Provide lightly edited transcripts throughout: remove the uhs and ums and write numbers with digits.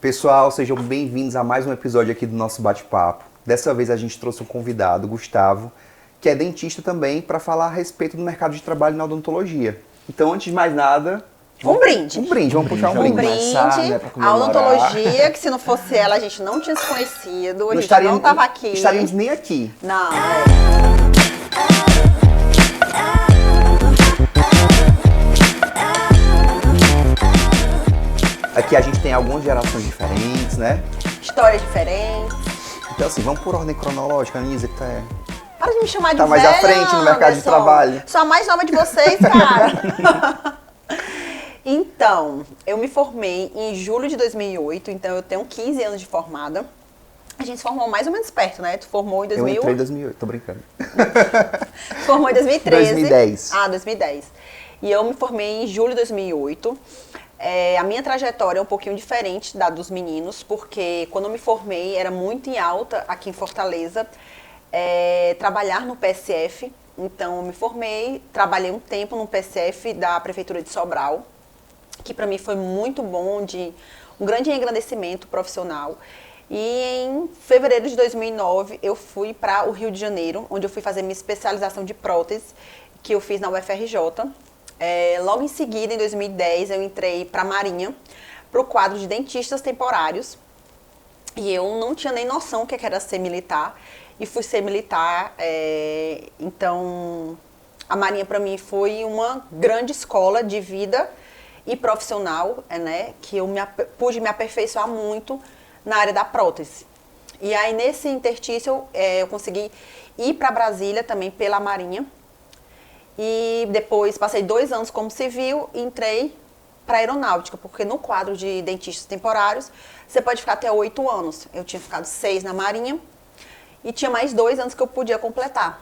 Pessoal, sejam bem-vindos a mais um episódio aqui do nosso bate-papo. Dessa vez a gente trouxe um convidado, Gustavo, que é dentista também, para falar a respeito do mercado de trabalho na odontologia. Então, antes de mais nada... Um brinde. Vamos puxar um brinde. Né, a odontologia, que se não fosse ela, a gente não tinha se conhecido, a gente não estava aqui. Estaríamos nem aqui. Não, Aqui a gente tem algumas gerações diferentes, né? Histórias diferentes. Então assim, vamos por ordem cronológica, Anísia, que Para de me chamar de tá mais velha, à frente no mercado de trabalho. Sou a mais nova de vocês, cara. Então, eu me formei em julho de 2008, então eu tenho 15 anos de formada. A gente se formou mais ou menos perto, né? Tu formou em 2000... Eu entrei em 2008, tô brincando. Tu formou em 2013. 2010. Ah, 2010. E eu me formei em julho de 2008. A minha trajetória é um pouquinho diferente da dos meninos, porque quando eu me formei era muito em alta aqui em Fortaleza trabalhar no PSF. Então eu me formei, trabalhei um tempo no PSF da Prefeitura de Sobral, que para mim foi muito bom, de um grande engrandecimento profissional. E em fevereiro de 2009 eu fui para o Rio de Janeiro, onde eu fui fazer minha especialização de prótese, que eu fiz na UFRJ. Logo em seguida, em 2010, eu entrei para a Marinha, para o quadro de dentistas temporários. E eu não tinha nem noção o que era ser militar. E fui ser militar. Então, a Marinha para mim foi uma grande escola de vida e profissional, né? Que eu pude me aperfeiçoar muito na área da prótese. E aí, nesse interstício, eu consegui ir para Brasília também pela Marinha. E depois passei 2 anos como civil e entrei para a aeronáutica, porque no quadro de dentistas temporários você pode ficar até 8 anos. Eu tinha ficado 6 na Marinha e tinha mais 2 anos que eu podia completar.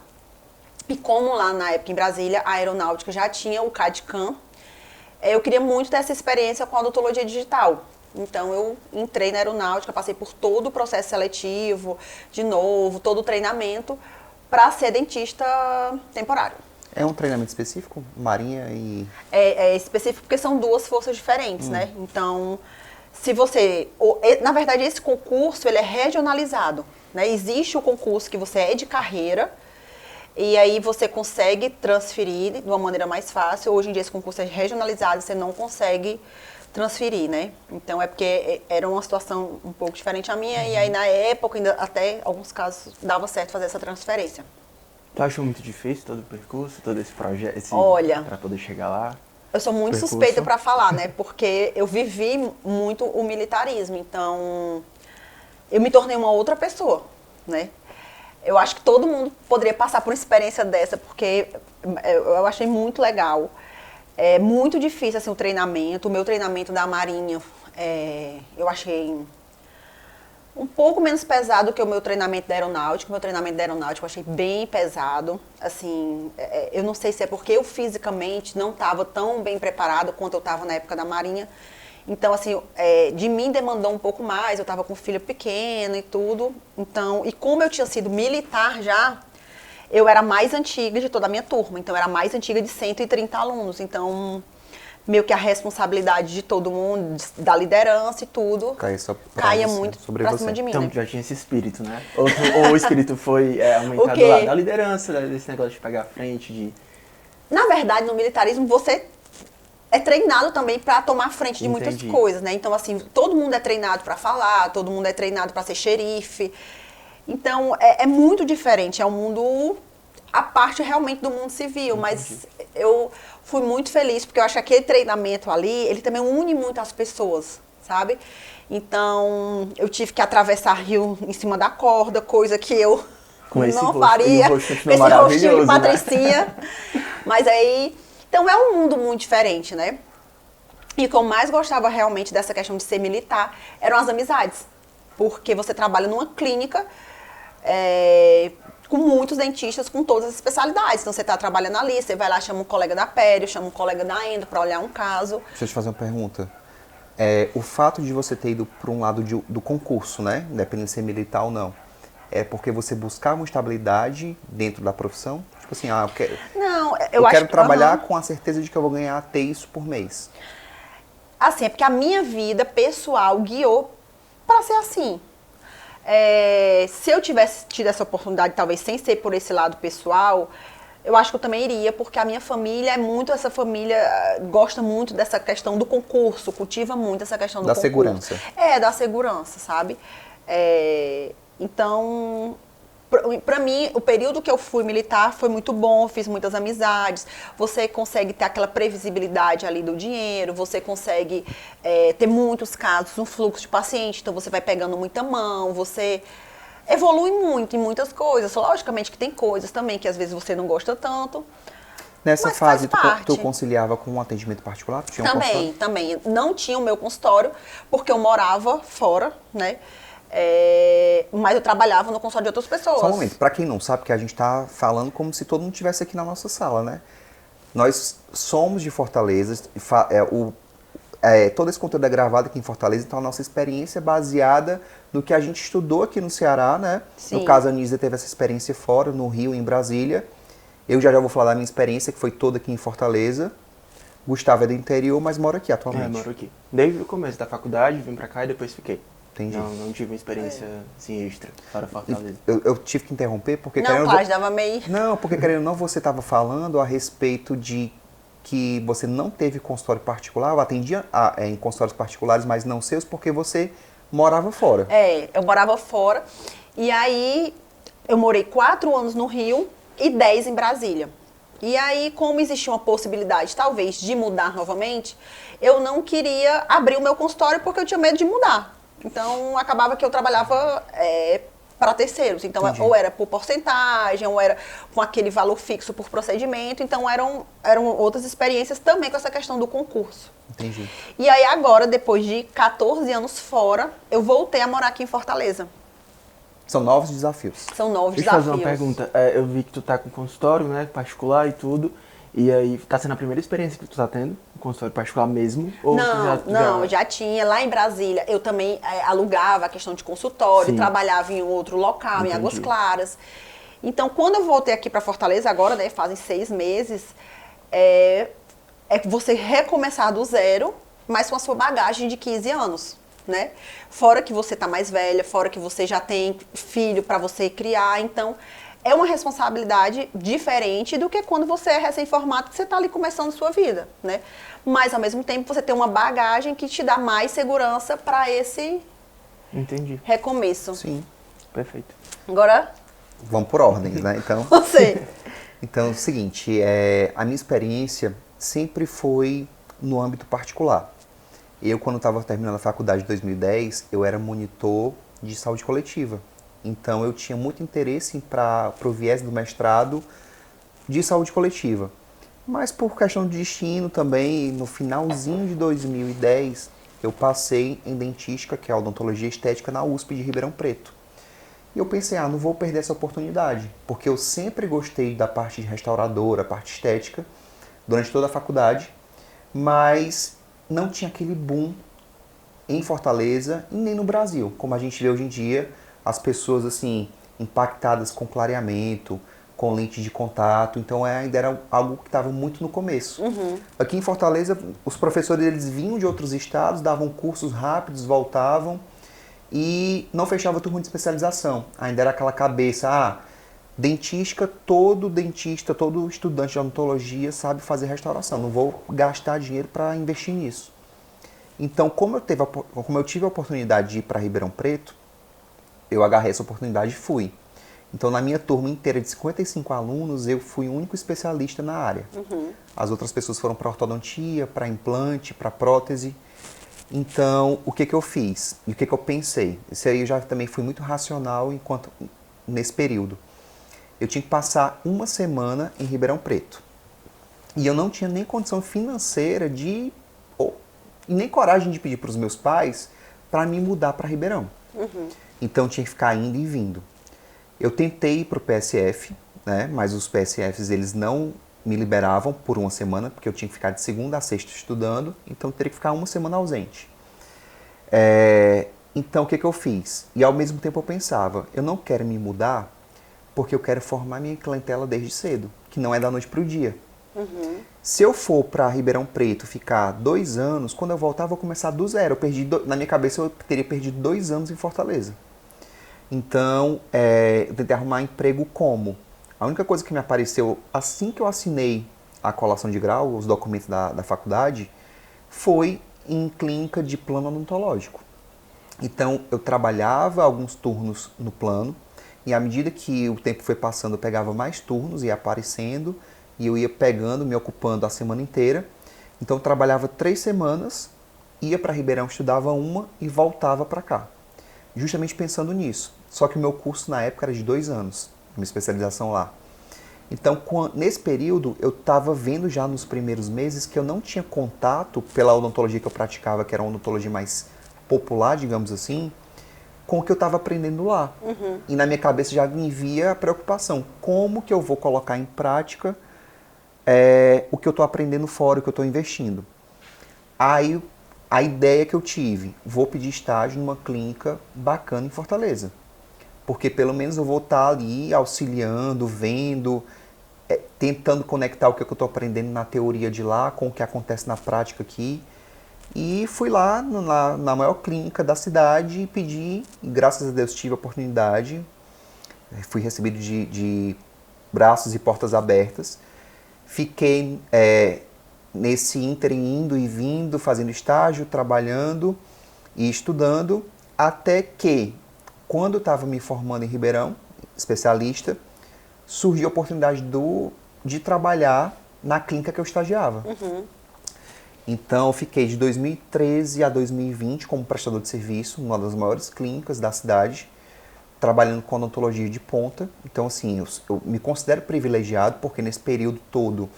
E como lá na época em Brasília a aeronáutica já tinha o CAD/CAM, eu queria muito ter essa experiência com a odontologia digital. Então eu entrei na aeronáutica, passei por todo o processo seletivo, de novo, todo o treinamento para ser dentista temporário. É um treinamento específico? Marinha e... É específico porque são 2 forças diferentes, né? Então, se você... Na verdade, esse concurso, ele é regionalizado, né? Existe o concurso que você é de carreira e aí você consegue transferir de uma maneira mais fácil. Hoje em dia, esse concurso é regionalizado, você não consegue transferir, né? Então, é porque era uma situação um pouco diferente a minha e aí, na época, ainda até alguns casos, dava certo fazer essa transferência. Tu achou muito difícil todo o percurso, todo esse projeto, Olha, para poder chegar lá? Eu sou muito suspeita para falar, né? Porque eu vivi muito o militarismo, então eu me tornei uma outra pessoa, né? Eu acho que todo mundo poderia passar por uma experiência dessa, porque eu achei muito legal. É muito difícil assim, o treinamento. O meu treinamento da Marinha, eu achei um pouco menos pesado que o meu treinamento da aeronáutica. O meu treinamento da aeronáutica eu achei bem pesado. Assim, eu não sei se é porque eu fisicamente não estava tão bem preparada quanto eu estava na época da Marinha. Então, assim, de mim demandou um pouco mais. Eu estava com filho pequeno e tudo. Então, e como eu tinha sido militar já, eu era a mais antiga de toda a minha turma. Então, eu era a mais antiga de 130 alunos. Então, meio que a responsabilidade de todo mundo, da liderança e tudo, caía muito pra cima de mim, então, né? já tinha esse espírito, né? Ou o espírito foi aumentado lá, da liderança, desse negócio de pegar a frente, de... Na verdade, no militarismo, você é treinado também para tomar frente de muitas coisas, né? Então, assim, todo mundo é treinado para falar, todo mundo é treinado para ser xerife. Então, é muito diferente, é um mundo... a parte realmente do mundo civil, mas eu fui muito feliz, porque eu acho que aquele treinamento ali, ele também une muito as pessoas, sabe? Então, eu tive que atravessar rio em cima da corda, coisa que eu não faria, com esse rostinho de patricinha. Né? Mas aí, então é um mundo muito diferente, né? E o que eu mais gostava realmente dessa questão de ser militar eram as amizades, porque você trabalha numa clínica, com muitos dentistas, com todas as especialidades. Então, você está trabalhando ali, você vai lá, chama um colega da pério, chama um colega da endo para olhar um caso. Deixa eu te fazer uma pergunta. O fato de você ter ido para um lado do concurso, né? Independente de ser militar ou não, é porque você buscava uma estabilidade dentro da profissão? Tipo assim, eu quero trabalhar com a certeza de que eu vou ganhar até isso por mês. Assim, é porque a minha vida pessoal guiou para ser assim. Se eu tivesse tido essa oportunidade, talvez sem ser por esse lado pessoal, eu acho que eu também iria, porque a minha família essa família gosta muito dessa questão do concurso, cultiva muito essa questão do concurso. Segurança. Da segurança, sabe? Então, para mim, o período que eu fui militar foi muito bom, fiz muitas amizades, você consegue ter aquela previsibilidade ali do dinheiro, você consegue ter muitos casos, um fluxo de paciente, então você vai pegando muita mão, você evolui muito em muitas coisas. Logicamente que tem coisas também que às vezes você não gosta tanto. Nessa mas fase, faz tu conciliava com um atendimento particular? Tu tinha um consultório? Também. Não tinha o meu consultório, porque eu morava fora, né? Mas eu trabalhava no consultório de outras pessoas. Só um momento, pra quem não sabe, que a gente tá falando como se todo mundo estivesse aqui na nossa sala, né? Nós somos de Fortaleza, todo esse conteúdo é gravado aqui em Fortaleza, então a nossa experiência é baseada no que a gente estudou aqui no Ceará, né? Sim. No caso, a Anísia teve essa experiência fora, no Rio, em Brasília. Eu já vou falar da minha experiência, que foi toda aqui em Fortaleza. Gustavo é do interior, mas mora aqui atualmente. Moro aqui. Desde o começo da faculdade, vim pra cá e depois fiquei. Entendi. Não tive uma experiência assim, extra para Fortaleza. Eu tive que interromper porque... Não, claro, dava meio... Não, porque querendo ou não, você estava falando a respeito de que você não teve consultório particular, eu atendia em consultórios particulares, mas não seus, porque você morava fora. Eu morava fora, e aí eu morei 4 anos no Rio e 10 em Brasília. E aí, como existia uma possibilidade, talvez, de mudar novamente, eu não queria abrir o meu consultório porque eu tinha medo de mudar. Então, acabava que eu trabalhava para terceiros. Então, Entendi. ou era por porcentagem, ou era com aquele valor fixo por procedimento. Então, eram outras experiências também com essa questão do concurso. Entendi. E aí, agora, depois de 14 anos fora, eu voltei a morar aqui em Fortaleza. São novos desafios. São novos Deixa eu fazer desafios. uma pergunta. Eu vi que tu tá com consultório, né, particular e tudo. E aí, tá sendo a primeira experiência que tu tá tendo? Um consultório particular mesmo? Ou Não, já tinha. Lá em Brasília, eu também alugava a questão de consultório, Sim. Trabalhava em outro local, Entendi. em Águas Claras. Então, quando eu voltei aqui para Fortaleza, agora, né, fazem 6 meses, é você recomeçar do zero, mas com a sua bagagem de 15 anos, né? Fora que você tá mais velha, fora que você já tem filho para você criar, então... É uma responsabilidade diferente do que quando você é recém-formado, que você está ali começando a sua vida, né? Mas, ao mesmo tempo, você tem uma bagagem que te dá mais segurança para esse Entendi. recomeço. Sim. Perfeito. Agora, Vamos por ordens, né? Então, você. então é o seguinte, a minha experiência sempre foi no âmbito particular. Eu, quando estava terminando a faculdade em 2010, eu era monitor de saúde coletiva. Então, eu tinha muito interesse para o viés do mestrado de saúde coletiva. Mas por questão de destino também, no finalzinho de 2010, eu passei em dentística, que é a odontologia estética, na USP de Ribeirão Preto. E eu pensei, não vou perder essa oportunidade, porque eu sempre gostei da parte de restauradora, parte estética, durante toda a faculdade, mas não tinha aquele boom em Fortaleza e nem no Brasil, como a gente vê hoje em dia, as pessoas assim impactadas com clareamento, com lente de contato, então ainda era algo que estava muito no começo. Aqui em Fortaleza, os professores eles vinham de outros estados, davam cursos rápidos, voltavam e não fechava turma de especialização. Ainda era aquela cabeça, dentística, todo dentista, todo estudante de odontologia sabe fazer restauração, não vou gastar dinheiro para investir nisso. Então, como eu tive a oportunidade de ir para Ribeirão Preto, eu agarrei essa oportunidade e fui. Então, na minha turma inteira de 55 alunos, eu fui o único especialista na área. As outras pessoas foram para ortodontia, para implante, para prótese. Então, o que eu fiz? E o que eu pensei? Isso aí eu já também fui muito racional nesse período. Eu tinha que passar uma semana em Ribeirão Preto. E eu não tinha nem condição financeira e nem coragem de pedir para os meus pais para me mudar para Ribeirão. Então, tinha que ficar indo e vindo. Eu tentei ir para o PSF, né, mas os PSFs eles não me liberavam por uma semana, porque eu tinha que ficar de segunda a sexta estudando, então eu teria que ficar uma semana ausente. Então, o que eu fiz? E ao mesmo tempo eu pensava, eu não quero me mudar porque eu quero formar minha clientela desde cedo, que não é da noite para o dia. Se eu for para Ribeirão Preto ficar 2 anos, quando eu voltar eu vou começar do zero. Na minha cabeça eu teria perdido 2 anos em Fortaleza. Então, eu tentei arrumar emprego como? A única coisa que me apareceu assim que eu assinei a colação de grau, os documentos da faculdade, foi em clínica de plano odontológico. Então, eu trabalhava alguns turnos no plano, e à medida que o tempo foi passando, eu pegava mais turnos, ia aparecendo, e eu ia pegando, me ocupando a semana inteira. Então, eu trabalhava 3 semanas, ia para Ribeirão, estudava uma e voltava para cá. Justamente pensando nisso. Só que o meu curso na época era de 2 anos, minha especialização lá. Então, nesse período, eu estava vendo já nos primeiros meses que eu não tinha contato pela odontologia que eu praticava, que era uma odontologia mais popular, digamos assim, com o que eu estava aprendendo lá. E na minha cabeça já me via a preocupação. Como que eu vou colocar em prática o que eu estou aprendendo fora, o que eu estou investindo? Aí, a ideia que eu tive, vou pedir estágio numa clínica bacana em Fortaleza. Porque pelo menos eu vou estar ali auxiliando, vendo, tentando conectar o que eu estou aprendendo na teoria de lá com o que acontece na prática aqui. E fui lá na maior clínica da cidade e pedi, e graças a Deus tive a oportunidade. Fui recebido de braços e portas abertas. Fiquei nesse ínterim indo e vindo, fazendo estágio, trabalhando e estudando, até que, quando eu estava me formando em Ribeirão, especialista, surgiu a oportunidade de trabalhar na clínica que eu estagiava. Então, eu fiquei de 2013 a 2020 como prestador de serviço, numa das maiores clínicas da cidade, trabalhando com odontologia de ponta. Então, assim, eu me considero privilegiado, porque nesse período todo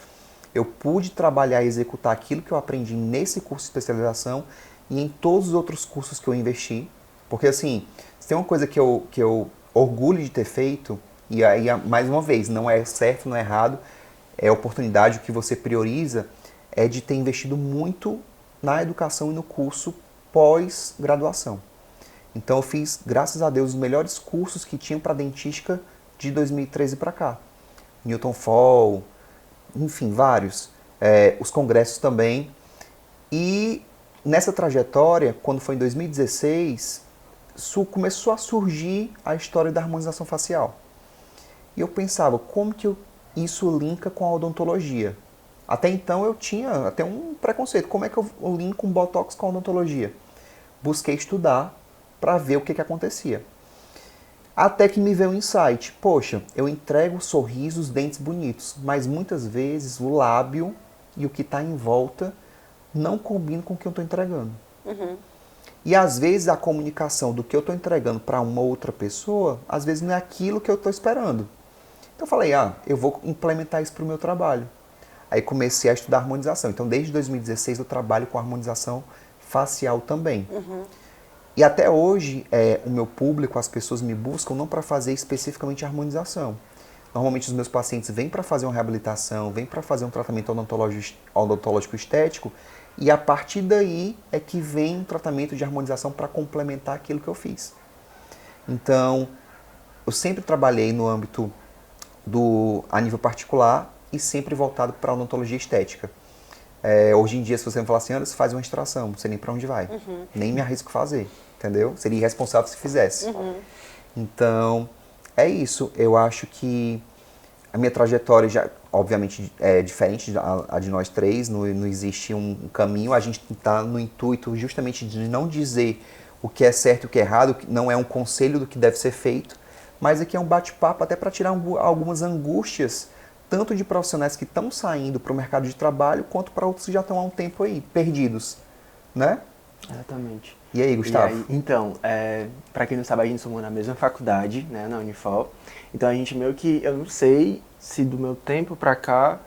eu pude trabalhar e executar aquilo que eu aprendi nesse curso de especialização e em todos os outros cursos que eu investi. Porque, assim, se tem uma coisa que eu orgulho de ter feito, e aí, mais uma vez, não é certo, não é errado, é oportunidade, o que você prioriza, é de ter investido muito na educação e no curso pós-graduação. Então eu fiz, graças a Deus, os melhores cursos que tinham para dentística de 2013 para cá. Newton Fall, enfim, vários. Os congressos também. E nessa trajetória, quando foi em 2016, começou a surgir a história da harmonização facial. E eu pensava, como que isso linka com a odontologia? Até então eu tinha até um preconceito. Como é que eu linko um Botox com a odontologia? Busquei estudar para ver o que acontecia. Até que me veio um insight. Poxa, eu entrego sorrisos, dentes bonitos, mas muitas vezes o lábio e o que está em volta não combinam com o que eu estou entregando. E às vezes a comunicação do que eu estou entregando para uma outra pessoa, às vezes não é aquilo que eu estou esperando. Então eu falei, eu vou implementar isso para o meu trabalho. Aí comecei a estudar harmonização. Então, desde 2016 eu trabalho com harmonização facial também. E até hoje, o meu público, as pessoas me buscam não para fazer especificamente harmonização. Normalmente os meus pacientes vêm para fazer uma reabilitação, vêm para fazer um tratamento odontológico estético, e a partir daí é que vem um tratamento de harmonização para complementar aquilo que eu fiz. Então, eu sempre trabalhei no âmbito a nível particular, e sempre voltado para a odontologia estética. Hoje em dia, se você me falar assim, Anderson, faz uma extração, não sei nem para onde vai. Nem me arrisco fazer, entendeu? Seria irresponsável se fizesse. Então, é isso. Eu acho que a minha trajetória, já, obviamente, é diferente da de nós três, não existe um caminho. A gente está no intuito justamente de não dizer o que é certo e o que é errado, não é um conselho do que deve ser feito, mas aqui é um bate-papo até para tirar algumas angústias, tanto de profissionais que estão saindo para o mercado de trabalho, quanto para outros que já estão há um tempo aí, perdidos, né? Exatamente. E aí, Gustavo? E aí, então, para quem não sabe, a gente somos na mesma faculdade, né, na Unifal. Então a gente meio que, eu não sei se do meu tempo para cá,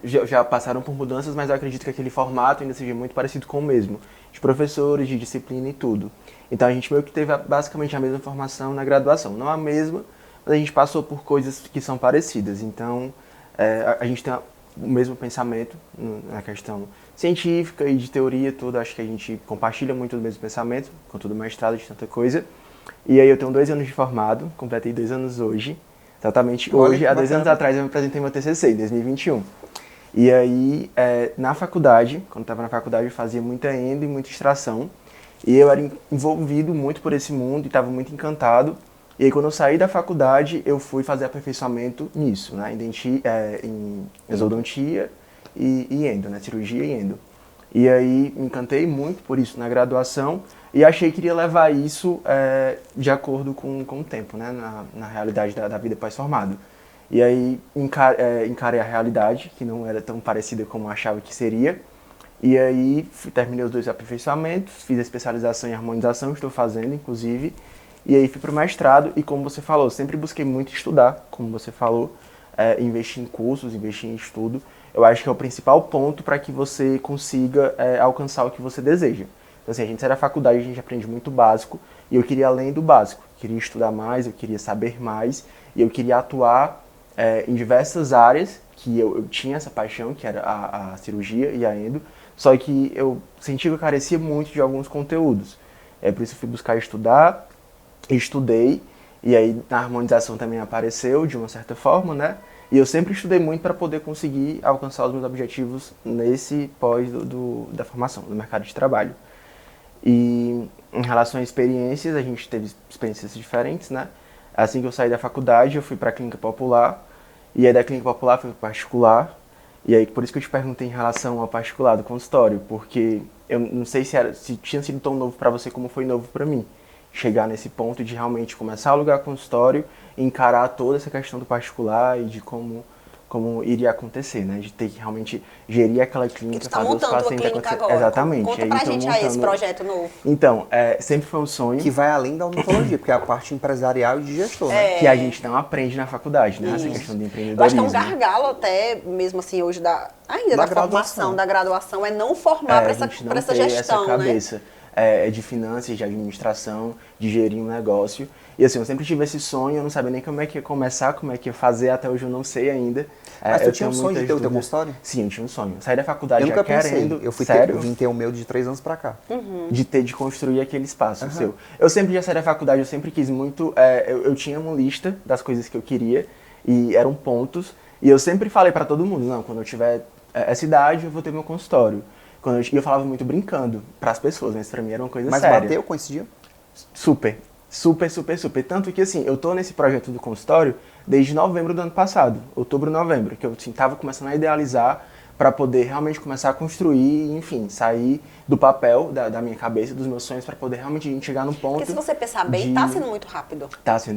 já passaram por mudanças, mas eu acredito que aquele formato ainda seja muito parecido com o mesmo, de professores, de disciplina e tudo. Então a gente meio que teve basicamente a mesma formação na graduação, não a mesma, mas a gente passou por coisas que são parecidas. Então a gente tem o mesmo pensamento na questão científica e de teoria, tudo. Acho que a gente compartilha muito do mesmo pensamento, com todo o mestrado, de tanta coisa. E aí eu tenho 2 anos de formado, completei 2 anos hoje. Exatamente hoje, há 2 anos atrás eu me apresentei meu TCC, em 2021. E aí, na faculdade, quando estava na faculdade, eu fazia muita endo e muita extração. E eu era envolvido muito por esse mundo e estava muito encantado. E aí, quando eu saí da faculdade, eu fui fazer aperfeiçoamento nisso, né? Em exodontia e endo, né? Cirurgia e endo. E aí, me encantei muito por isso na graduação e achei que iria levar isso de acordo com o tempo, né? Na realidade da vida pós-formado. E aí, encarei a realidade, que não era tão parecida como eu achava que seria. E aí, terminei os 2 aperfeiçoamentos, fiz a especialização em harmonização, estou fazendo, inclusive. E aí, fui para o mestrado e, como você falou, sempre busquei muito estudar, como você falou, investir em cursos, investir em estudo. Eu acho que é o principal ponto para que você consiga alcançar o que você deseja. Então, assim, a gente sai da faculdade, a gente aprende muito básico, e eu queria além do básico. Eu queria estudar mais, eu queria saber mais, e eu queria atuar em diversas áreas que eu tinha essa paixão, que era a cirurgia e a endo, só que eu senti que eu carecia muito de alguns conteúdos. Por isso eu fui buscar estudar, estudei, e aí na harmonização também apareceu, de uma certa forma, né? E eu sempre estudei muito para poder conseguir alcançar os meus objetivos nesse pós da formação, do mercado de trabalho. E em relação a experiências, a gente teve experiências diferentes, né? Assim que eu saí da faculdade, eu fui para a clínica popular, e aí da clínica popular fui para particular, e aí por isso que eu te perguntei em relação ao particular do consultório, porque eu não sei se tinha sido tão novo para você como foi novo para mim. Chegar nesse ponto de realmente começar a alugar consultório e encarar toda essa questão do particular e de como iria acontecer, né? De ter que realmente gerir aquela clínica, tu tá montando a clínica agora. Exatamente. Conta pra gente aí esse projeto novo. Então, sempre foi um sonho. Que vai além da odontologia, porque é a parte empresarial e de gestor, né? Que a gente não aprende na faculdade, né? Essa questão de empreendedorismo. Eu acho que é um gargalo até, mesmo assim, hoje da formação, da graduação, é não formar para essa gestão, essa cabeça. Né? De finanças, de administração, de gerir um negócio. E assim, eu sempre tive esse sonho, eu não sabia nem como é que ia começar, como é que ia fazer, até hoje eu não sei ainda. Mas tu tinha um sonho de ter o teu consultório? Sim, eu tinha um sonho. Saí da faculdade eu nunca querendo. Eu vim ter o meu de 3 anos pra cá. De construir aquele espaço seu. Eu sempre já saí da faculdade, eu sempre quis muito. Eu tinha uma lista das coisas que eu queria, e eram pontos. E eu sempre falei pra todo mundo, não, quando eu tiver essa idade, eu vou ter meu consultório. E eu falava muito brincando pras pessoas, mas pra mim era uma coisa séria. Mas bateu, coincidiu? Super. Tanto que, assim, eu tô nesse projeto do consultório desde novembro do ano passado, outubro, novembro, que eu tava começando a idealizar para poder realmente começar a construir, enfim, sair do papel da minha cabeça, dos meus sonhos, para poder realmente a gente chegar no ponto. Porque se você pensar bem, tá sendo muito rápido.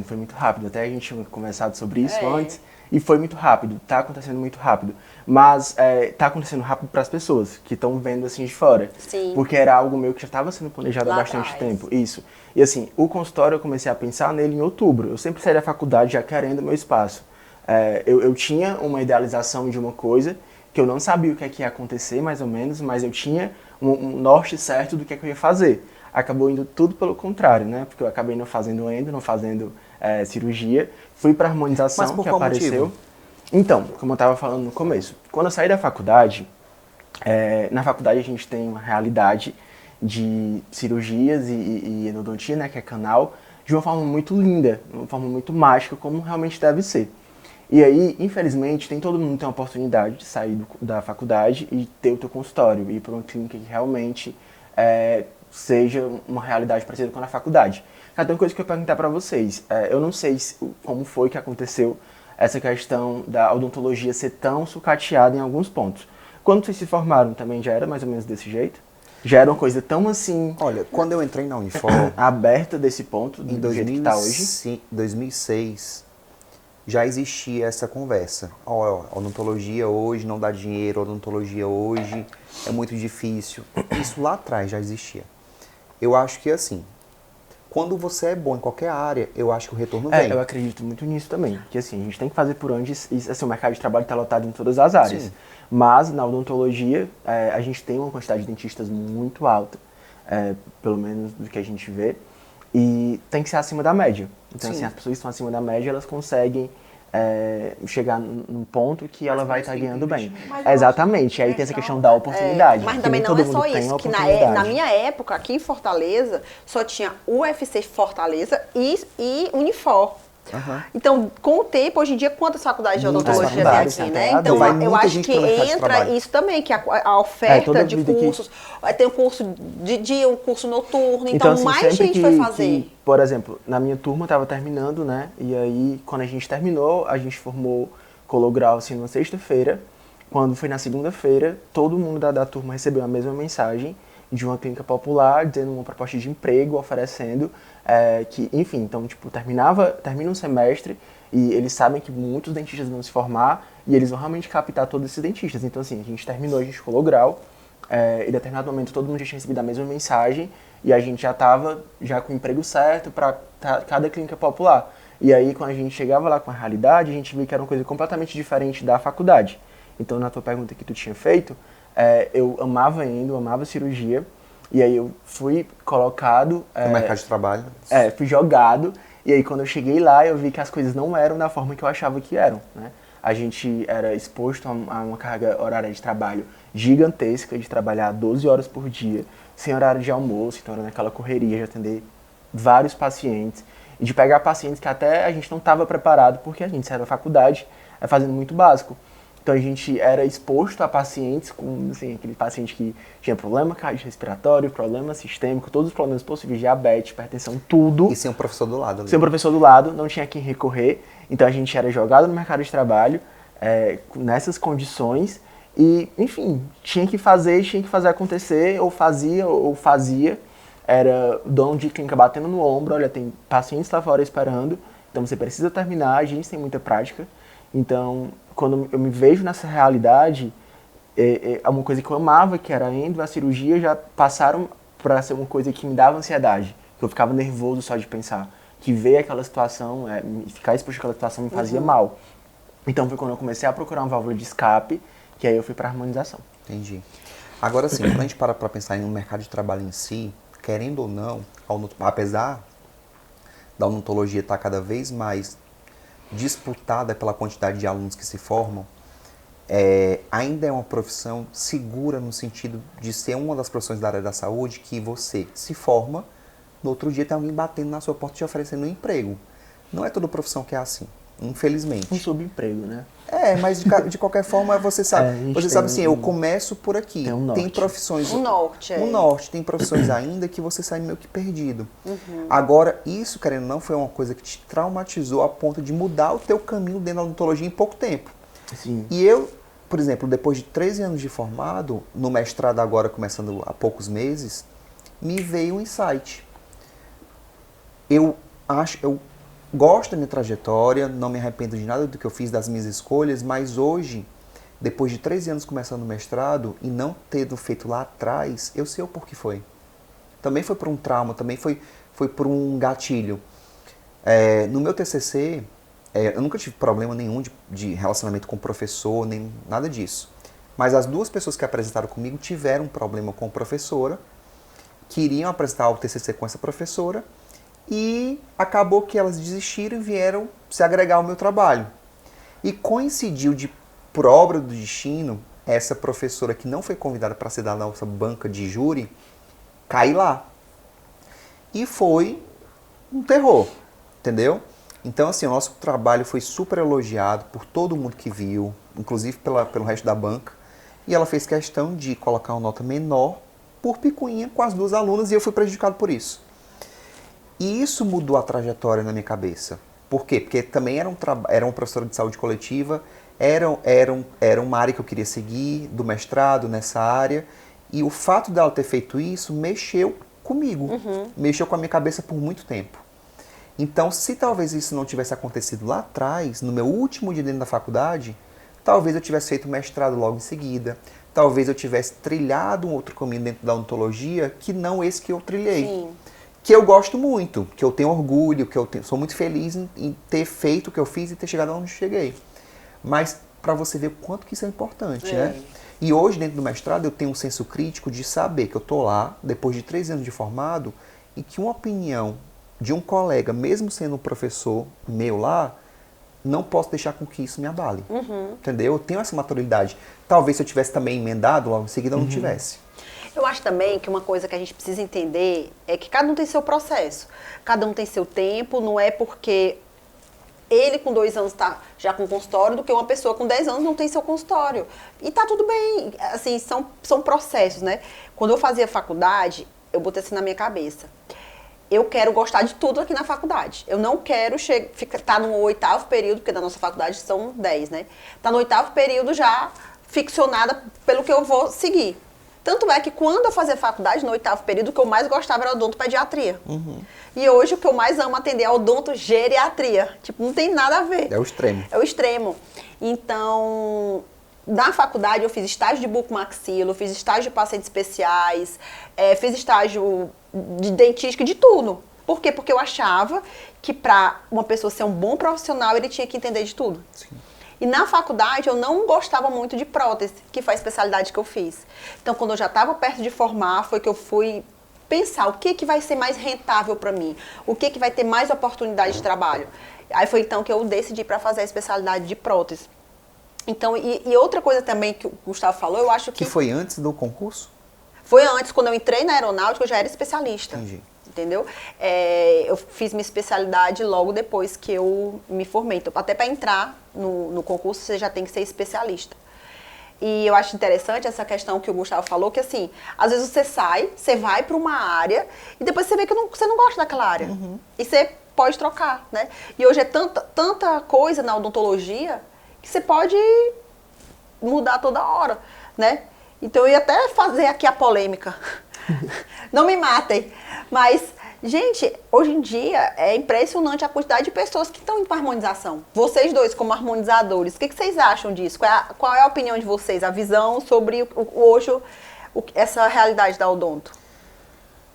Foi muito rápido. Até a gente tinha conversado sobre isso antes. E foi muito rápido, tá acontecendo muito rápido. Mas tá acontecendo rápido para as pessoas que estão vendo assim de fora. Sim. Porque era algo meu que já estava sendo planejado há bastante tempo. Isso. E assim, o consultório eu comecei a pensar nele em outubro. Eu sempre saí da faculdade já querendo meu espaço. Eu tinha uma idealização de uma coisa que eu não sabia o que é que ia acontecer, mais ou menos, mas eu tinha um norte certo do que é que eu ia fazer. Acabou indo tudo pelo contrário, né? Porque eu acabei não fazendo endo, não fazendo cirurgia. Fui para harmonização, mas por que qual apareceu. Motivo? Então, como eu estava falando no começo, quando eu saí da faculdade, na faculdade a gente tem uma realidade de cirurgias e endodontia, né, que é canal, de uma forma muito linda, uma forma muito mágica, como realmente deve ser. E aí, infelizmente, todo mundo tem a oportunidade de sair da faculdade e ter o teu consultório, ir para uma clínica que realmente seja uma realidade parecida com a faculdade. Cara, tem uma coisa que eu ia perguntar para vocês. Eu não sei como foi que aconteceu essa questão da odontologia ser tão sucateada em alguns pontos. Quando vocês se formaram também já era mais ou menos desse jeito? Já era uma coisa tão assim... Olha, quando eu entrei na Unifor... aberta desse ponto, em do jeito que está hoje? 2006, já existia essa conversa. Odontologia hoje não dá dinheiro, odontologia hoje é muito difícil. Isso lá atrás já existia. Eu acho que assim... Quando você é bom em qualquer área, eu acho que o retorno vem. Eu acredito muito nisso também. Que assim, a gente tem que fazer por onde... Assim, o mercado de trabalho está lotado em todas as áreas. Sim. Mas na odontologia, a gente tem uma quantidade de dentistas muito alta. Pelo menos do que a gente vê. E tem que ser acima da média. Então, assim, as pessoas que estão acima da média, elas conseguem chegar num ponto que ela vai estar ganhando bem. Exatamente. Aí tem essa questão da oportunidade. Mas também não é só isso. Que na minha época, aqui em Fortaleza, só tinha UFC Fortaleza e Unifor. Então, com o tempo, hoje em dia, quantas faculdades de odontologia tem aqui, né? Então, eu acho que entra isso também, que a oferta de cursos, tem um curso de dia, um curso noturno, então assim, mais gente vai fazer. Por exemplo, na minha turma estava terminando, né? E aí, quando a gente terminou, a gente formou Colograu, assim, na sexta-feira. Quando foi na segunda-feira, todo mundo da turma recebeu a mesma mensagem de uma clínica popular, dizendo uma proposta de emprego, oferecendo que, enfim, então, tipo, termina um semestre e eles sabem que muitos dentistas vão se formar e eles vão realmente captar todos esses dentistas. Então, assim, a gente terminou, a gente colou grau, e em determinado momento todo mundo já tinha recebido a mesma mensagem e a gente já estava com o emprego certo para cada clínica popular. E aí, quando a gente chegava lá com a realidade, a gente viu que era uma coisa completamente diferente da faculdade. Então, na tua pergunta que tu tinha feito, eu amava cirurgia, e aí eu fui colocado... no mercado de trabalho. Fui jogado, e aí quando eu cheguei lá, eu vi que as coisas não eram da forma que eu achava que eram, né? A gente era exposto a uma carga horária de trabalho gigantesca, de trabalhar 12 horas por dia, sem horário de almoço, então era naquela correria de atender vários pacientes, e de pegar pacientes que até a gente não estava preparado, porque a gente saiu da faculdade fazendo muito básico. Então a gente era exposto a pacientes com, assim, aquele paciente que tinha problema cardiorrespiratório, problema sistêmico, todos os problemas possíveis, diabetes, hipertensão, tudo. E sem um professor do lado. Sem um professor do lado, não tinha quem recorrer. Então a gente era jogado no mercado de trabalho, nessas condições, e, enfim, tinha que fazer acontecer, ou fazia. Era o dono de clínica batendo no ombro, olha, tem pacientes lá fora esperando, então você precisa terminar, a gente tem muita prática. Então, quando eu me vejo nessa realidade, uma coisa que eu amava, que era a endo, a cirurgia, já passaram para ser uma coisa que me dava ansiedade, que eu ficava nervoso só de pensar, que ver aquela situação, ficar exposto àquela situação me fazia mal. Então foi quando eu comecei a procurar uma válvula de escape, que aí eu fui para a harmonização. Entendi. Agora sim, quando a gente para pensar em um mercado de trabalho em si, querendo ou não, apesar da odontologia estar cada vez mais disputada pela quantidade de alunos que se formam, ainda é uma profissão segura no sentido de ser uma das profissões da área da saúde que você se forma, no outro dia tem alguém batendo na sua porta te oferecendo um emprego. Não é toda profissão que é assim, infelizmente. Um subemprego, né? Mas de qualquer forma você sabe, assim, eu começo por aqui. Tem profissões... Um norte, Um norte, tem profissões ainda que você sai meio que perdido. Agora, isso, querendo ou não, foi uma coisa que te traumatizou a ponto de mudar o teu caminho dentro da odontologia em pouco tempo. Sim. E eu, por exemplo, depois de 13 anos de formado, no mestrado agora começando há poucos meses, me veio um insight. Eu gosto da minha trajetória, não me arrependo de nada do que eu fiz, das minhas escolhas, mas hoje, depois de 13 anos começando o mestrado e não tendo feito lá atrás, eu sei o porquê foi. Também foi por um trauma, também foi por um gatilho. No meu TCC, eu nunca tive problema nenhum de relacionamento com o professor, nem nada disso. Mas as duas pessoas que apresentaram comigo tiveram um problema com a professora, queriam apresentar o TCC com essa professora, e acabou que elas desistiram e vieram se agregar ao meu trabalho. E coincidiu por obra do destino, essa professora que não foi convidada para ser da nossa banca de júri, cair lá. E foi um terror, entendeu? Então, assim, o nosso trabalho foi super elogiado por todo mundo que viu, inclusive pelo resto da banca. E ela fez questão de colocar uma nota menor por picuinha com as duas alunas e eu fui prejudicado por isso. E isso mudou a trajetória na minha cabeça. Por quê? Porque também era uma professora de saúde coletiva, era uma área que eu queria seguir, do mestrado, nessa área. E o fato dela ter feito isso mexeu comigo, mexeu com a minha cabeça por muito tempo. Então, se talvez isso não tivesse acontecido lá atrás, no meu último dia dentro da faculdade, talvez eu tivesse feito mestrado logo em seguida, talvez eu tivesse trilhado um outro caminho dentro da odontologia que não esse que eu trilhei. Sim. Que eu gosto muito, que eu tenho orgulho, sou muito feliz em ter feito o que eu fiz e ter chegado onde cheguei. Mas para você ver o quanto que isso é importante, né? E hoje, dentro do mestrado, eu tenho um senso crítico de saber que eu estou lá, depois de 3 anos de formado, e que uma opinião de um colega, mesmo sendo um professor meu lá, não posso deixar com que isso me abale. Entendeu? Eu tenho essa maturidade. Talvez se eu tivesse também emendado, logo em seguida eu não tivesse. Eu acho também que uma coisa que a gente precisa entender é que cada um tem seu processo, cada um tem seu tempo, não é porque ele com 2 anos tá já com consultório do que uma pessoa com 10 anos não tem seu consultório. E tá tudo bem, assim, são processos, né? Quando eu fazia faculdade, eu botei assim na minha cabeça. Eu quero gostar de tudo aqui na faculdade. Eu não quero estar no 8º período, porque da nossa faculdade são 10, né? Tá no 8º período já ficcionada pelo que eu vou seguir. Tanto é que quando eu fazia faculdade, no 8º período, o que eu mais gostava era odontopediatria. E hoje o que eu mais amo atender é odontogeriatria. Tipo, não tem nada a ver. É o extremo. É o extremo. Então, na faculdade eu fiz estágio de bucomaxilo, fiz estágio de pacientes especiais, fiz estágio de dentística, de tudo. Por quê? Porque eu achava que para uma pessoa ser um bom profissional, ele tinha que entender de tudo. Sim. E na faculdade eu não gostava muito de prótese, que foi a especialidade que eu fiz. Então, quando eu já estava perto de formar, foi que eu fui pensar o que vai ser mais rentável para mim, o que vai ter mais oportunidade de trabalho. Aí foi então que eu decidi para fazer a especialidade de prótese. Então, e outra coisa também que o Gustavo falou, eu acho que... Que foi antes do concurso? Foi antes, quando eu entrei na aeronáutica, eu já era especialista. Entendi. Entendeu? Eu fiz minha especialidade logo depois que eu me formei. Então, até para entrar no concurso, você já tem que ser especialista. E eu acho interessante essa questão que o Gustavo falou, que assim, às vezes você vai para uma área e depois você vê que você não gosta daquela área. E você pode trocar, né? E hoje é tanta coisa na odontologia que você pode mudar toda hora, né? Então, eu ia até fazer aqui a polêmica. Não me matem. Mas, gente, hoje em dia é impressionante a quantidade de pessoas que estão indo para harmonização. Vocês dois, como harmonizadores, o que vocês acham disso? Qual é a opinião de vocês, a visão sobre hoje essa realidade da odonto?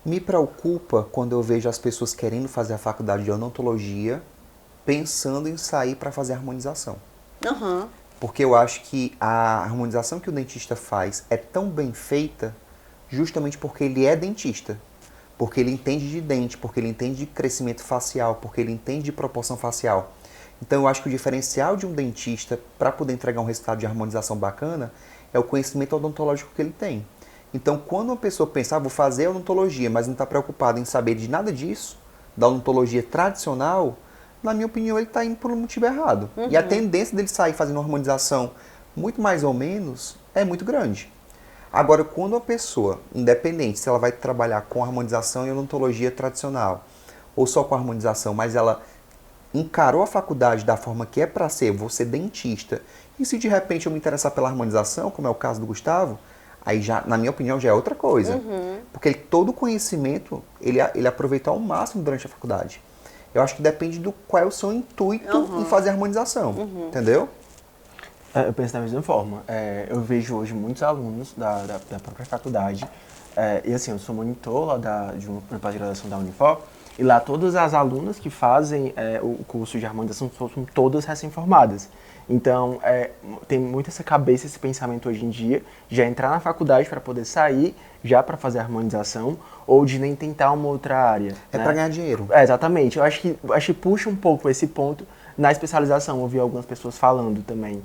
Me preocupa quando eu vejo as pessoas querendo fazer a faculdade de odontologia pensando em sair para fazer harmonização. Porque eu acho que a harmonização que o dentista faz é tão bem feita justamente porque ele é dentista. Porque ele entende de dente, porque ele entende de crescimento facial, porque ele entende de proporção facial. Então eu acho que o diferencial de um dentista para poder entregar um resultado de harmonização bacana é o conhecimento odontológico que ele tem. Então quando uma pessoa pensa, vou fazer odontologia, mas não está preocupada em saber de nada disso, da odontologia tradicional, na minha opinião, ele está indo por um motivo errado. E a tendência dele sair fazendo uma harmonização muito mais ou menos é muito grande. Agora, quando a pessoa, independente se ela vai trabalhar com harmonização e odontologia tradicional, ou só com harmonização, mas ela encarou a faculdade da forma que é para ser, vou ser dentista, e se de repente eu me interessar pela harmonização, como é o caso do Gustavo, aí já, na minha opinião, já é outra coisa. Porque todo o conhecimento, ele aproveitou ao máximo durante a faculdade. Eu acho que depende do qual é o seu intuito em fazer harmonização, entendeu? Eu penso da mesma forma. Eu vejo hoje muitos alunos da própria faculdade, e assim, eu sou monitor lá de uma pós-graduação da Unifor, e lá todas as alunas que fazem o curso de harmonização são todas recém-formadas. Então, tem muito essa cabeça, esse pensamento hoje em dia, de já entrar na faculdade para poder sair, já para fazer harmonização, ou de nem tentar uma outra área. É, né? Para ganhar dinheiro. Exatamente. Eu acho que puxa um pouco esse ponto na especialização. Eu ouvi algumas pessoas falando também.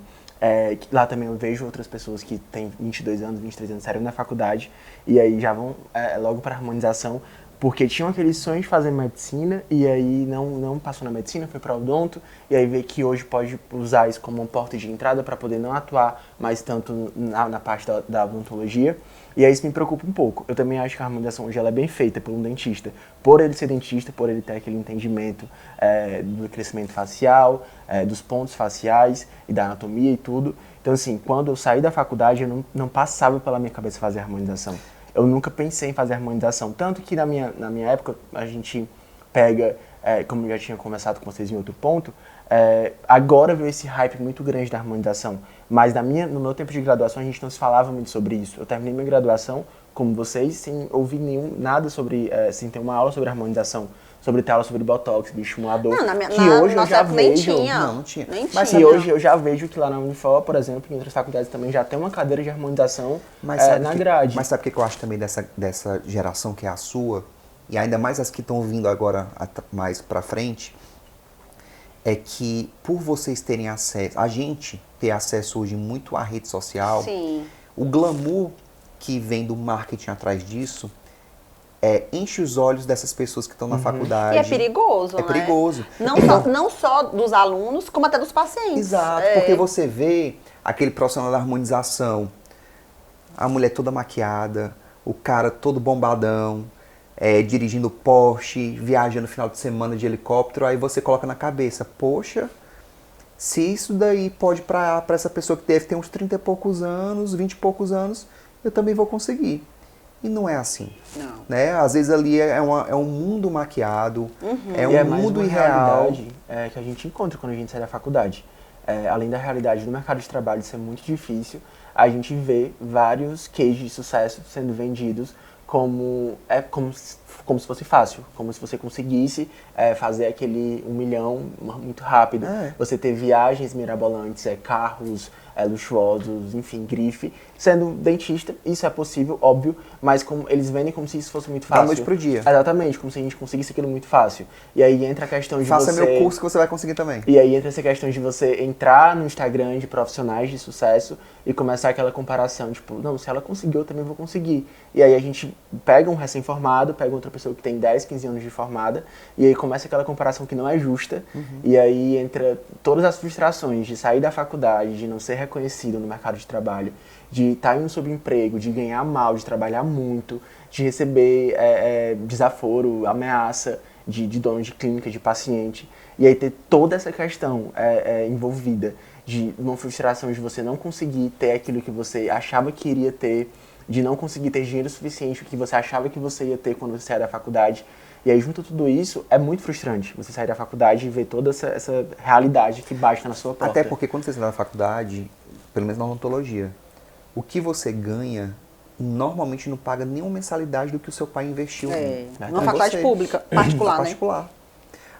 Lá também eu vejo outras pessoas que têm 22 anos, 23 anos, saíram da faculdade, e aí já vão logo para harmonização, porque tinham aquele sonho de fazer medicina, e aí não passou na medicina, foi para odonto, e aí vê que hoje pode usar isso como uma porta de entrada para poder não atuar mais tanto na parte da odontologia. E aí isso me preocupa um pouco. Eu também acho que a harmonização hoje ela é bem feita por um dentista. Por ele ser dentista, por ele ter aquele entendimento do crescimento facial, dos pontos faciais e da anatomia e tudo. Então, assim, quando eu saí da faculdade, eu não passava pela minha cabeça fazer harmonização. Eu nunca pensei em fazer harmonização. Tanto que na minha época, a gente pega, como eu já tinha conversado com vocês em outro ponto, agora veio esse hype muito grande da harmonização. Mas no meu tempo de graduação, a gente não se falava muito sobre isso. Eu terminei minha graduação, como vocês, sem ouvir nada sobre, sem ter uma aula sobre harmonização, sobre ter aula sobre botox, bioestimulador. Que hoje eu já vejo. Não tinha. Mas que hoje eu já vejo que lá na Unifor, por exemplo, em outras faculdades também já tem uma cadeira de harmonização na grade. Mas sabe o que eu acho também dessa geração que é a sua, e ainda mais as que estão vindo agora mais pra frente, é que por vocês terem acesso, a gente ter acesso hoje muito à rede social, Sim. o glamour que vem do marketing atrás disso enche os olhos dessas pessoas que estão na faculdade. E é perigoso, né? É perigoso. Não só dos alunos, como até dos pacientes. Exato, porque você vê aquele profissional da harmonização, a mulher toda maquiada, o cara todo bombadão, dirigindo Porsche, viajando no final de semana de helicóptero, aí você coloca na cabeça, poxa, se isso daí pode para essa pessoa que deve ter uns 30 e poucos anos, 20 e poucos anos, eu também vou conseguir. E não é assim. Não. Né? Às vezes ali é um mundo maquiado, é um E é mais mundo uma irreal. realidade que a gente encontra quando a gente sai da faculdade. Além da realidade do mercado de trabalho ser muito difícil, a gente vê vários cases de sucesso sendo vendidos como se fosse fácil, como se você conseguisse fazer aquele 1 milhão muito rápido. Você ter viagens mirabolantes, carros luxuosos, enfim, grife. Sendo dentista, isso é possível, óbvio, mas como eles vendem como se isso fosse muito fácil. Da noite pro dia. Exatamente, como se a gente conseguisse aquilo muito fácil. E aí entra a questão de Faça você... meu curso que você vai conseguir também. E aí entra essa questão de você entrar no Instagram de profissionais de sucesso e começar aquela comparação, tipo, não, se ela conseguiu, eu também vou conseguir. E aí a gente pega um recém-formado, pega outra pessoa que tem 10, 15 anos de formada, e aí começa aquela comparação que não é justa, e aí entra todas as frustrações de sair da faculdade, de não ser reconhecido no mercado de trabalho, de estar em um subemprego, de ganhar mal, de trabalhar muito, de receber desaforo, ameaça de dono de clínica, de paciente, e aí ter toda essa questão envolvida de uma frustração de você não conseguir ter aquilo que você achava que iria ter, de não conseguir ter dinheiro suficiente que você achava que você ia ter quando você sair da faculdade. E aí, junto a tudo isso, é muito frustrante você sair da faculdade e ver toda essa realidade que bate na sua porta. Até porque quando você sai da faculdade, pelo menos na odontologia, o que você ganha normalmente não paga nenhuma mensalidade do que o seu pai investiu numa faculdade pública, particular, né? Particular.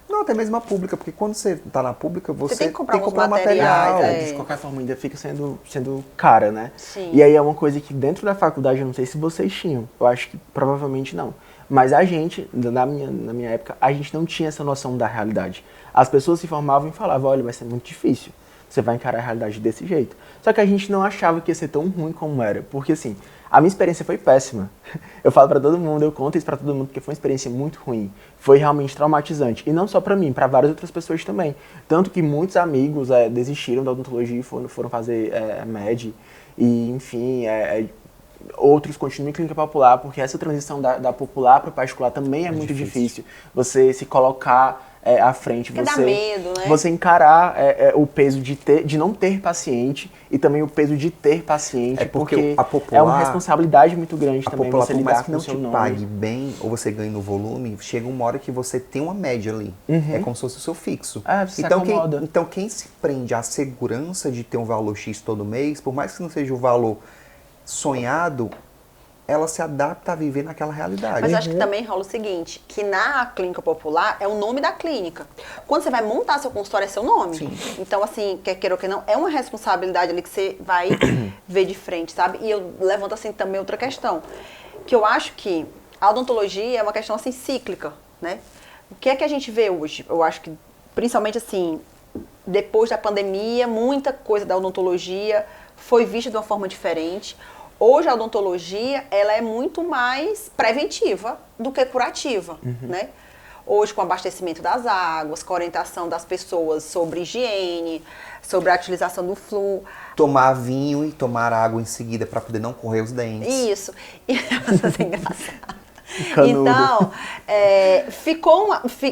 Não, até mesmo a pública, porque quando você está na pública, você tem que comprar um materiais, material. De qualquer forma, ainda fica sendo cara, né? Sim. E aí é uma coisa que dentro da faculdade, eu não sei se vocês tinham, eu acho que provavelmente não. Mas a gente, na minha época, a gente não tinha essa noção da realidade. As pessoas se formavam e falavam, olha, vai ser muito difícil, você vai encarar a realidade desse jeito. Só que a gente não achava que ia ser tão ruim como era, porque assim, a minha experiência foi péssima. Eu falo pra todo mundo, eu conto isso pra todo mundo, porque foi uma experiência muito ruim. Foi realmente traumatizante. E não só pra mim, pra várias outras pessoas também. Tanto que muitos amigos desistiram da odontologia e foram fazer MED. E, enfim, outros continuam em clínica popular, porque essa transição da popular para o particular também é muito difícil. Você se colocar à frente, dá medo, né? Você encarar o peso de não ter paciente e também o peso de ter paciente, porque a popular, é uma responsabilidade muito grande também popular, você por mais lidar que com o não seu te nome. pague bem ou você ganhe no volume, chega uma hora que você tem uma média ali. É como se fosse o seu fixo. Você se acomoda. Então quem se prende à segurança de ter um valor X todo mês, por mais que não seja o valor sonhado, ela se adapta a viver naquela realidade. Mas eu acho que também rola o seguinte, que na clínica popular é o nome da clínica. Quando você vai montar seu consultório, é seu nome. Sim. Então, assim, quer queira ou que não, é uma responsabilidade ali que você vai ver de frente, sabe? E eu levanto, assim, também outra questão. Que eu acho que a odontologia é uma questão, assim, cíclica, né? O que é que a gente vê hoje? Eu acho que, principalmente, assim, depois da pandemia, muita coisa da odontologia foi vista de uma forma diferente. Hoje a odontologia, ela é muito mais preventiva do que curativa, né? Hoje com o abastecimento das águas, com a orientação das pessoas sobre higiene, sobre a utilização do flúor. Tomar vinho e tomar água em seguida para poder não correr os dentes. Isso. E é engraçado. Então,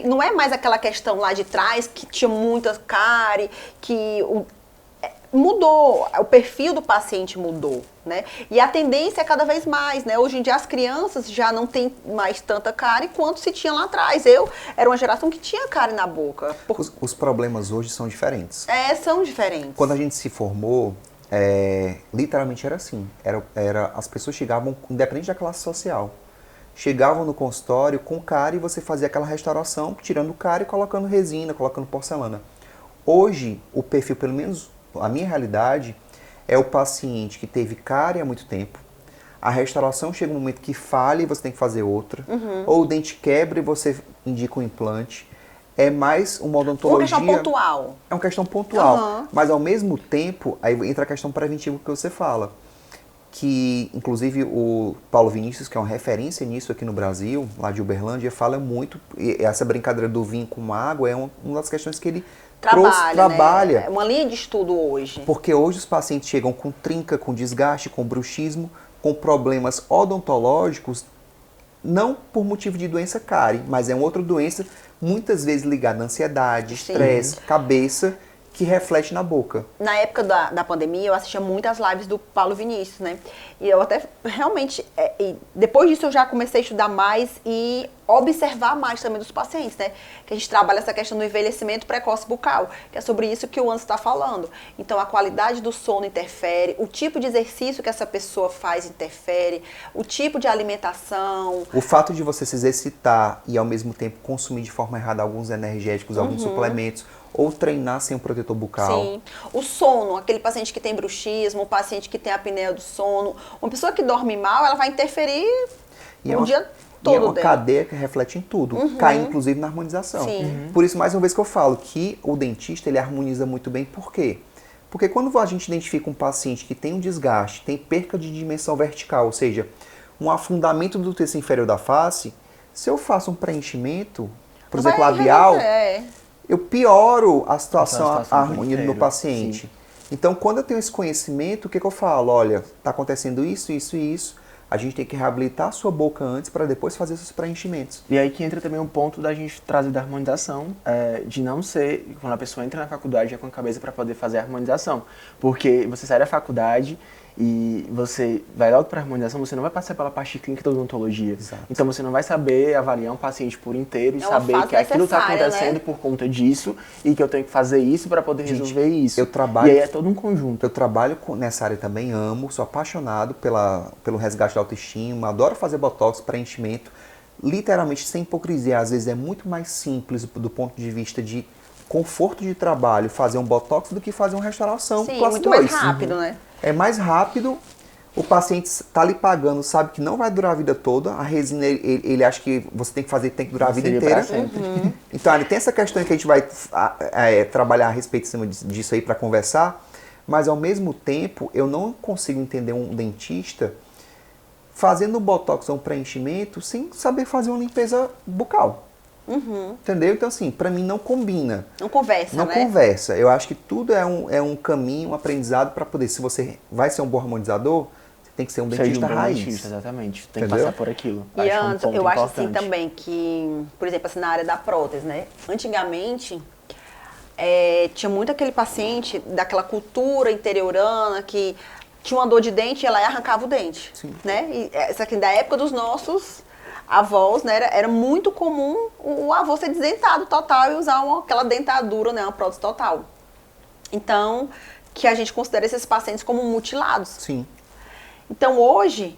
não é mais aquela questão lá de trás que tinha muita cárie, que mudou, o perfil do paciente mudou, né? E a tendência é cada vez mais, né? Hoje em dia as crianças já não têm mais tanta cárie quanto se tinha lá atrás. Eu era uma geração que tinha cárie na boca. Os problemas hoje são diferentes. São diferentes. Quando a gente se formou, literalmente era assim. As pessoas chegavam, independente da classe social, chegavam no consultório com cárie e você fazia aquela restauração, tirando cárie e colocando resina, colocando porcelana. Hoje, o perfil, pelo menos a minha realidade, é o paciente que teve cárie há muito tempo, a restauração chega um momento que falha e você tem que fazer outra, ou o dente quebra e você indica um implante. É mais uma odontologia... Uma questão pontual. É uma questão pontual, mas ao mesmo tempo, aí entra a questão preventiva que você fala. que inclusive o Paulo Vinícius, que é uma referência nisso aqui no Brasil, lá de Uberlândia, fala muito, e essa brincadeira do vinho com água é uma das questões que ele trabalha. Né? É uma linha de estudo hoje. Porque hoje os pacientes chegam com trinca, com desgaste, com bruxismo, com problemas odontológicos, não por motivo de doença cárie, mas é uma outra doença, muitas vezes ligada à ansiedade, estresse, cabeça, que reflete na boca. Na época da pandemia, eu assistia muitas lives do Paulo Vinícius, né? E eu até, realmente, depois disso eu já comecei a estudar mais e observar mais também dos pacientes, né? Que a gente trabalha essa questão do envelhecimento precoce bucal, que é sobre isso que o Anderson está falando. Então, a qualidade do sono interfere, o tipo de exercício que essa pessoa faz interfere, o tipo de alimentação. O fato de você se exercitar e, ao mesmo tempo, consumir de forma errada alguns energéticos, alguns suplementos, ou treinar sem um protetor bucal. Sim. O sono, aquele paciente que tem bruxismo, o paciente que tem apneia do sono, uma pessoa que dorme mal, ela vai interferir o dia todo. E é uma dele. cadeia que reflete em tudo, cai inclusive na harmonização. Sim. Por isso, mais uma vez que eu falo que o dentista, ele harmoniza muito bem. Por quê? Porque quando a gente identifica um paciente que tem um desgaste, tem perca de dimensão vertical, ou seja, um afundamento do terço inferior da face, se eu faço um preenchimento, por exemplo, labial, eu pioro a situação, a harmonia do meu paciente. Sim. Então, quando eu tenho esse conhecimento, o que eu falo? Olha, está acontecendo isso, isso e isso. A gente tem que reabilitar a sua boca antes para depois fazer esses preenchimentos. E aí que entra também um ponto da gente trazer da harmonização, de não ser, quando a pessoa entra na faculdade, é com a cabeça para poder fazer a harmonização. Porque você sai da faculdade e você vai logo para a harmonização, você não vai passar pela parte clínica da odontologia. Exato. Então você não vai saber avaliar um paciente por inteiro e saber que aquilo está acontecendo, né, por conta disso e que eu tenho que fazer isso para poder resolver isso. Eu trabalho, e aí é todo um conjunto. Eu trabalho nessa área também, amo, sou apaixonado pelo resgate da autoestima, adoro fazer botox, preenchimento, literalmente sem hipocrisia. Às vezes é muito mais simples do ponto de vista de conforto de trabalho fazer um botox do que fazer uma restauração. Sim, muito mais rápido, né? É mais rápido, o paciente está lhe pagando, sabe que não vai durar a vida toda, a resina ele acha que você tem que fazer, tem que durar a vida inteira. Então ele tem essa questão que a gente vai trabalhar a respeito disso aí para conversar, mas ao mesmo tempo eu não consigo entender um dentista fazendo um botox ou um preenchimento sem saber fazer uma limpeza bucal. Entendeu? Então, assim, pra mim não combina. Não conversa, Não conversa. Eu acho que tudo é um caminho, um aprendizado para poder, se você vai ser um bom harmonizador, você tem que ser um dentista raiz. Dentista, exatamente. Tem Entendeu? que passar por aquilo. E Anderson, eu acho assim também que, por exemplo, assim, na área da prótese, né? Antigamente, tinha muito aquele paciente daquela cultura interiorana que tinha uma dor de dente e ela arrancava o dente. Sim. Né? E essa aqui, da época dos nossos avós, né, era muito comum o avô ser desdentado total e usar aquela dentadura, né, uma prótese total. Então, que a gente considera esses pacientes como mutilados. Sim. Então, hoje,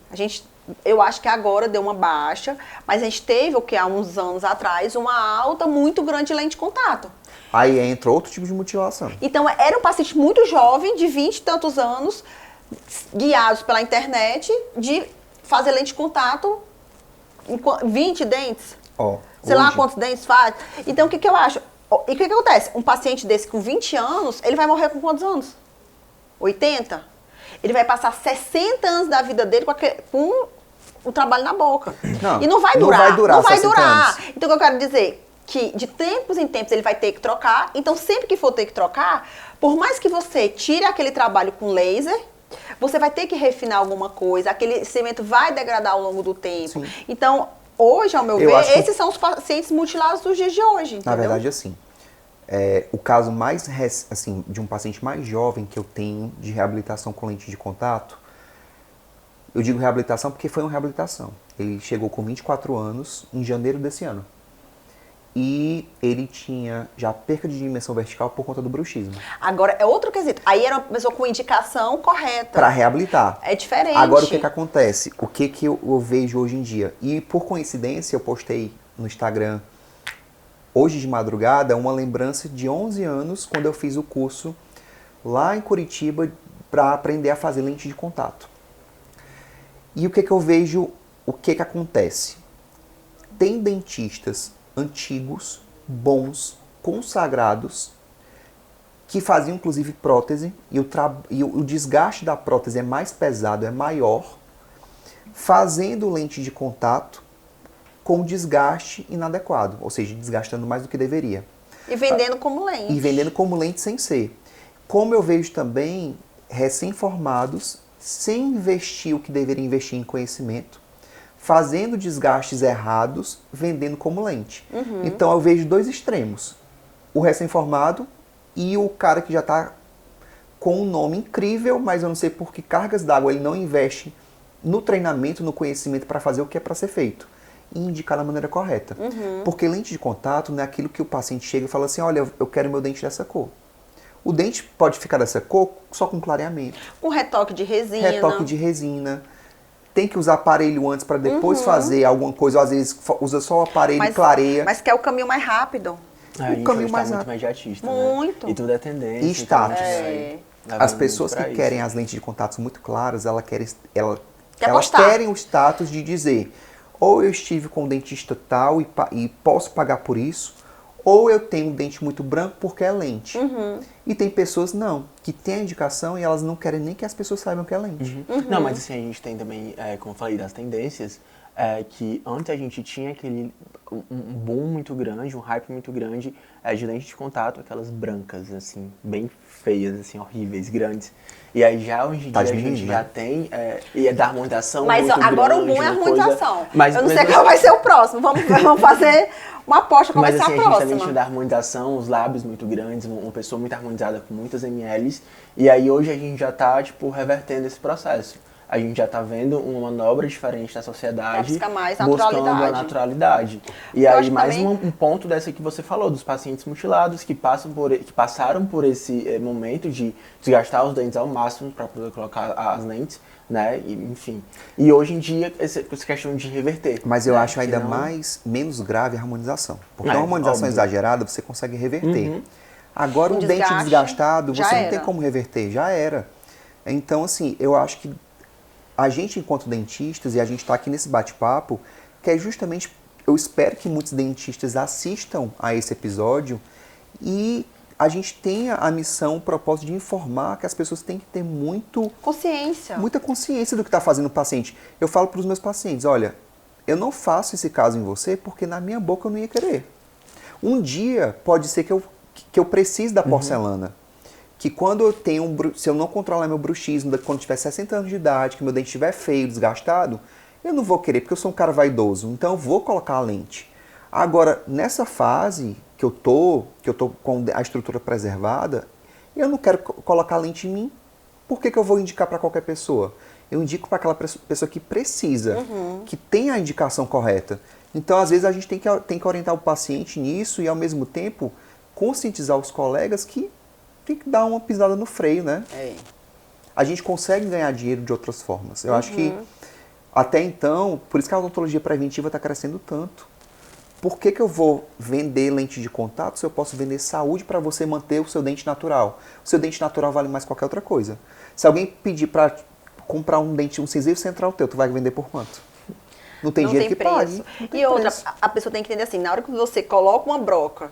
eu acho que agora deu uma baixa, mas a gente teve, há uns anos atrás, uma alta muito grande de lente de contato. Aí entra outro tipo de mutilação. Então, era um paciente muito jovem, de 20 e tantos anos, guiados pela internet, de fazer lente de contato 20 dentes, sei lá quantos dentes faz. Então, o que eu acho? E o que acontece? Um paciente desse com 20 anos, ele vai morrer com quantos anos? 80? Ele vai passar 60 anos da vida dele com o trabalho na boca. E não vai durar. Não vai durar. Então, o que eu quero dizer? Que de tempos em tempos ele vai ter que trocar. Então, sempre que for ter que trocar, por mais que você tire aquele trabalho com laser, você vai ter que refinar alguma coisa, aquele cimento vai degradar ao longo do tempo. Sim. Então, hoje, ao meu ver, esses são os pacientes mutilados dos dias de hoje. Entendeu? Na verdade, assim, o caso mais, assim, de um paciente mais jovem que eu tenho de reabilitação com lente de contato, eu digo reabilitação porque foi uma reabilitação. Ele chegou com 24 anos em janeiro desse ano. E ele tinha já perca de dimensão vertical por conta do bruxismo. Agora, é outro quesito. Aí era uma pessoa com indicação correta. Para reabilitar. É diferente. Agora, o que acontece? O que eu vejo hoje em dia? E, por coincidência, eu postei no Instagram, hoje de madrugada, uma lembrança de 11 anos, quando eu fiz o curso lá em Curitiba para aprender a fazer lente de contato. E o que eu vejo? O que acontece? Tem dentistas antigos, bons, consagrados, que faziam inclusive prótese, e o desgaste da prótese é mais pesado, é maior, fazendo lente de contato com desgaste inadequado, ou seja, desgastando mais do que deveria. E vendendo como lente. E vendendo como lente sem ser. Como eu vejo também recém-formados, sem investir o que deveria investir em conhecimento, fazendo desgastes errados, vendendo como lente. Então eu vejo dois extremos. O recém-formado e o cara que já está com um nome incrível, mas eu não sei por que cargas d'água ele não investe no treinamento, no conhecimento para fazer o que é para ser feito. E indicar da maneira correta. Porque lente de contato não é aquilo que o paciente chega e fala assim, olha, eu quero meu dente dessa cor. O dente pode ficar dessa cor só com clareamento. Com retoque de resina. Retoque de resina. Tem que usar aparelho antes para depois fazer alguma coisa. Ou às vezes usa só o aparelho e clareia. Mas quer o caminho mais rápido. O caminho mais rápido. Muito imediatista, muito. Né? E tudo é tendência. E status. Então, as pessoas que querem as lentes de contatos muito claras, elas Quer querem o status de dizer, ou eu estive com o dentista tal e posso pagar por isso, ou eu tenho um dente muito branco porque é lente. E tem pessoas, não, que têm a indicação e elas não querem nem que as pessoas saibam que é lente. Não, mas assim, a gente tem também, como eu falei, das tendências, que antes a gente tinha um boom muito grande, um hype muito grande de lente de contato, aquelas brancas, assim, bem feias, assim, horríveis, grandes. E aí já hoje em dia a gente já tem, e é da harmonização mas muito agora grande, o boom é a harmonização. Mas, eu não sei qual vai ser o próximo. Vamos fazer uma aposta qual vai ser a próxima. Mas assim, a gente também tinha da harmonização, os lábios muito grandes, uma pessoa muito harmonizada com muitas ml. E aí hoje a gente já tá, tipo, revertendo esse processo. A gente já tá vendo uma manobra diferente da sociedade, buscando a naturalidade. E aí mais um ponto dessa que você falou, dos pacientes mutilados que passaram por esse momento de desgastar os dentes ao máximo para poder colocar as lentes, né? E, enfim. E hoje em dia, essa questão de reverter. Mas eu acho ainda menos grave a harmonização. Porque a harmonização exagerada você consegue reverter. Agora, um dente desgastado, você não tem como reverter, já era. Então, assim, eu acho que a gente, enquanto dentistas, e a gente está aqui nesse bate-papo, que é justamente, eu espero que muitos dentistas assistam a esse episódio e a gente tenha a missão, o propósito de informar que as pessoas têm que ter muita consciência do que está fazendo o paciente. Eu falo para os meus pacientes, olha, eu não faço esse caso em você porque na minha boca eu não ia querer. Um dia pode ser que eu precise da porcelana. Que quando eu tenho se eu não controlar meu bruxismo, quando tiver 60 anos de idade, que meu dente estiver feio, desgastado, eu não vou querer, porque eu sou um cara vaidoso, então eu vou colocar a lente. Agora, nessa fase que eu tô com a estrutura preservada, eu não quero colocar a lente em mim. Por que eu vou indicar para qualquer pessoa? Eu indico para aquela pessoa que precisa, que tem a indicação correta. Então, às vezes, a gente tem que orientar o paciente nisso e, ao mesmo tempo, conscientizar os colegas que tem que dar uma pisada no freio, né? A gente consegue ganhar dinheiro de outras formas. Eu acho que, até então, por isso que a odontologia preventiva está crescendo tanto. Por que eu vou vender lente de contato se eu posso vender saúde para você manter o seu dente natural? O seu dente natural vale mais que qualquer outra coisa. Se alguém pedir para comprar um cinzeiro central teu, tu vai vender por quanto? Não tem dinheiro que pague. E outra, a pessoa tem que entender assim, na hora que você coloca uma broca,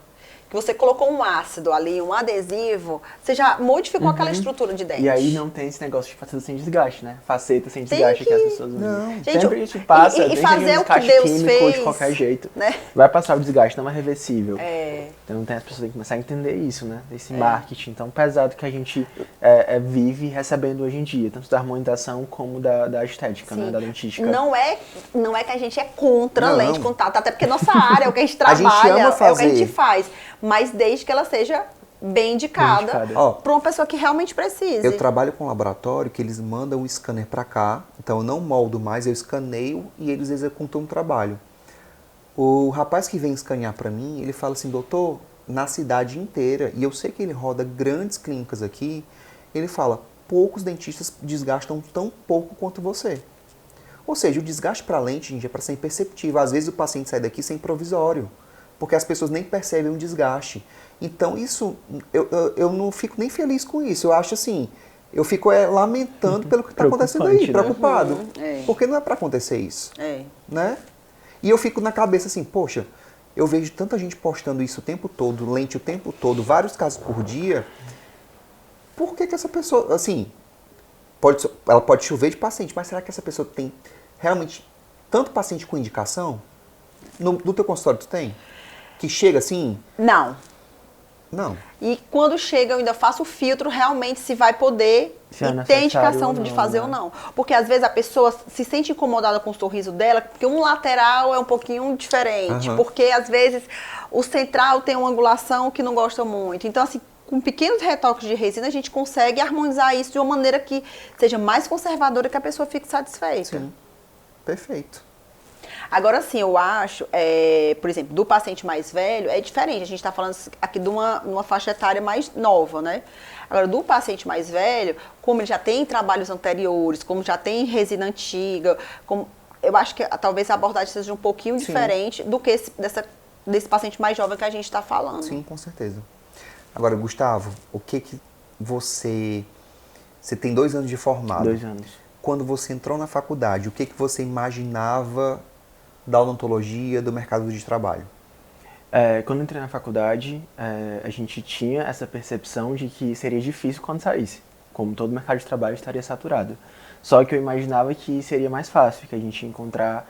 que você colocou um ácido ali, um adesivo, você já modificou aquela estrutura de dente. E aí não tem esse negócio de faceta sem desgaste, né? Faceta sem desgaste que as pessoas usam. Não. Gente, sempre isso passa, e fazer o que Deus fez, de qualquer jeito. Né? Vai passar o desgaste, não é reversível. Então as pessoas têm que começar a entender isso, né? Esse marketing tão pesado que a gente vive recebendo hoje em dia, tanto da harmonização como da estética, né? Da dentística. Não é que a gente é contra lente de contato, até porque nossa área é o que a gente trabalha, a gente ama fazer. É o que a gente faz. Mas desde que ela seja bem indicada para uma pessoa que realmente precise. Eu trabalho com um laboratório que eles mandam o scanner para cá, então eu não moldo mais, eu escaneio e eles executam o trabalho. O rapaz que vem escanear para mim, ele fala assim, doutor, na cidade inteira, e eu sei que ele roda grandes clínicas aqui, ele fala, poucos dentistas desgastam tão pouco quanto você. Ou seja, o desgaste para a lente, gente, é para ser imperceptível. Às vezes o paciente sai daqui sem provisório, porque as pessoas nem percebem o desgaste. Então isso, eu não fico nem feliz com isso. Eu acho assim, eu fico lamentando pelo que está acontecendo aí, preocupado. Porque não é para acontecer isso. Né? E eu fico na cabeça assim, poxa, eu vejo tanta gente postando isso o tempo todo, lente o tempo todo, vários casos por dia, por que essa pessoa, assim, ela pode chover de paciente, mas será que essa pessoa tem realmente tanto paciente com indicação? No teu consultório tu tem? Que chega assim? Não. Não. E quando chega, eu ainda faço o filtro realmente se vai poder Se é e ter necessário indicação ou de não, fazer né? ou não. Porque às vezes a pessoa se sente incomodada com o sorriso dela, porque um lateral é um pouquinho diferente. Aham. Porque às vezes o central tem uma angulação que não gosta muito. Então, assim, com pequenos retoques de resina, a gente consegue harmonizar isso de uma maneira que seja mais conservadora e que a pessoa fique satisfeita. Sim. Perfeito. Agora sim, eu acho, por exemplo, do paciente mais velho, é diferente. A gente está falando aqui de uma faixa etária mais nova, né? Agora, do paciente mais velho, como ele já tem trabalhos anteriores, como já tem resina antiga, eu acho que talvez a abordagem seja um pouquinho Sim. diferente do que desse paciente mais jovem que a gente está falando. Sim, com certeza. Agora, Gustavo, o que você... Você tem 2 anos de formado. 2 anos. Quando você entrou na faculdade, o que você imaginava da odontologia, do mercado de trabalho? Quando eu entrei na faculdade, a gente tinha essa percepção de que seria difícil quando saísse, como todo mercado de trabalho estaria saturado. Só que eu imaginava que seria mais fácil, que a gente ia encontrar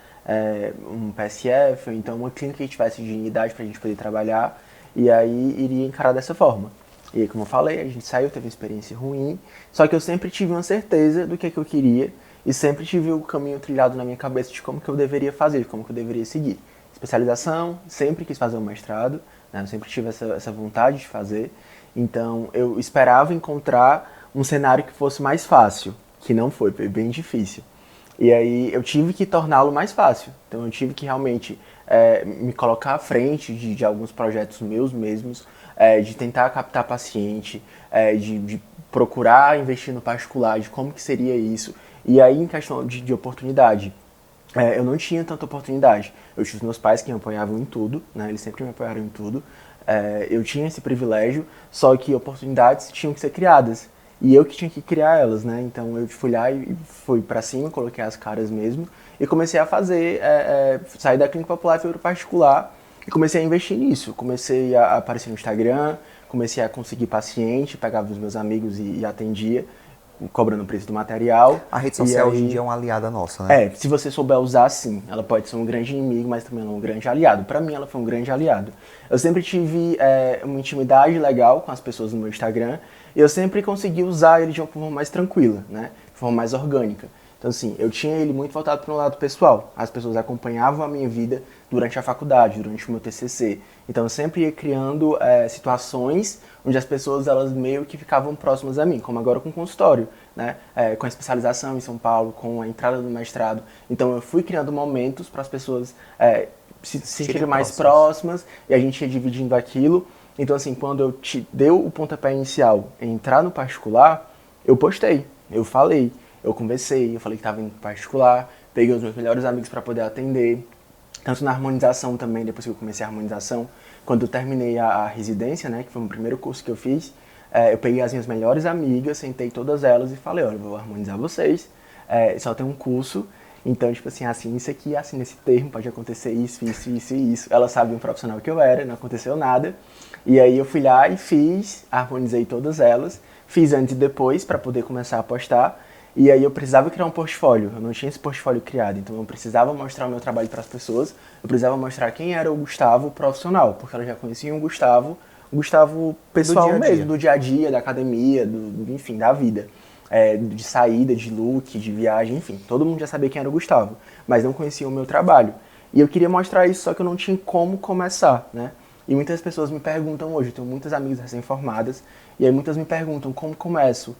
um PSF, ou então uma clínica que tivesse dignidade para a gente poder trabalhar, e aí iria encarar dessa forma. E aí, como eu falei, a gente saiu, teve uma experiência ruim, só que eu sempre tive uma certeza do que eu queria, e sempre tive o caminho trilhado na minha cabeça de como que eu deveria fazer, como que eu deveria seguir. Especialização, sempre quis fazer um mestrado, né? Eu sempre tive essa vontade de fazer. Então, eu esperava encontrar um cenário que fosse mais fácil, que não foi bem difícil. E aí, eu tive que torná-lo mais fácil. Então, eu tive que realmente me colocar à frente de alguns projetos meus mesmos, de tentar captar paciente, de procurar investir no particular, de como que seria isso. E aí, em questão de oportunidade, eu não tinha tanta oportunidade. Eu tinha os meus pais que me apoiavam em tudo, né? Eles sempre me apoiaram em tudo. Eu tinha esse privilégio, só que oportunidades tinham que ser criadas. E eu que tinha que criar elas, né? Então eu fui lá e fui pra cima, coloquei as caras mesmo. E comecei a fazer, sair da clínica popular e fui pro particular. E comecei a investir nisso. Comecei a aparecer no Instagram, comecei a conseguir paciente, pegava os meus amigos e atendia, cobrando o preço do material. A rede social hoje em dia é uma aliada nossa, né? Se você souber usar, sim. Ela pode ser um grande inimigo, mas também ela é um grande aliado. Pra mim, ela foi um grande aliado. Eu sempre tive uma intimidade legal com as pessoas no meu Instagram e eu sempre consegui usar ele de uma forma mais tranquila, né? De forma mais orgânica. Então, assim, eu tinha ele muito voltado para um lado pessoal. As pessoas acompanhavam a minha vida durante a faculdade, durante o meu TCC. Então, eu sempre ia criando situações onde as pessoas, elas meio que ficavam próximas a mim, como agora com o consultório, né? Com a especialização em São Paulo, com a entrada no mestrado. Então, eu fui criando momentos para as pessoas se sentirem mais próximas e a gente ia dividindo aquilo. Então, assim, quando eu te deu o pontapé inicial em entrar no particular, eu postei, eu falei. Eu conversei, eu falei que estava em particular, peguei os meus melhores amigos para poder atender, tanto na harmonização também, depois que eu comecei a harmonização, quando eu terminei a residência, né, que foi o primeiro curso que eu fiz, eu peguei as minhas melhores amigas, sentei todas elas e falei, olha, eu vou harmonizar vocês, só tem um curso, então, tipo assim, assina isso aqui, assina esse termo, pode acontecer isso, isso, isso e isso. Elas sabiam o profissional que eu era, não aconteceu nada, e aí eu fui lá e fiz, harmonizei todas elas, fiz antes e depois para poder começar a postar. E aí eu precisava criar um portfólio, eu não tinha esse portfólio criado, então eu precisava mostrar o meu trabalho para as pessoas, eu precisava mostrar quem era o Gustavo profissional, porque elas já conheciam o Gustavo pessoal Do dia a dia. mesmo, do dia a dia, da academia, enfim, da vida. De saída, de look, de viagem, enfim, todo mundo já sabia quem era o Gustavo, mas não conhecia o meu trabalho. E eu queria mostrar isso, só que eu não tinha como começar, né? E muitas pessoas me perguntam hoje, eu tenho muitas amigas recém-formadas, e aí muitas me perguntam como começo,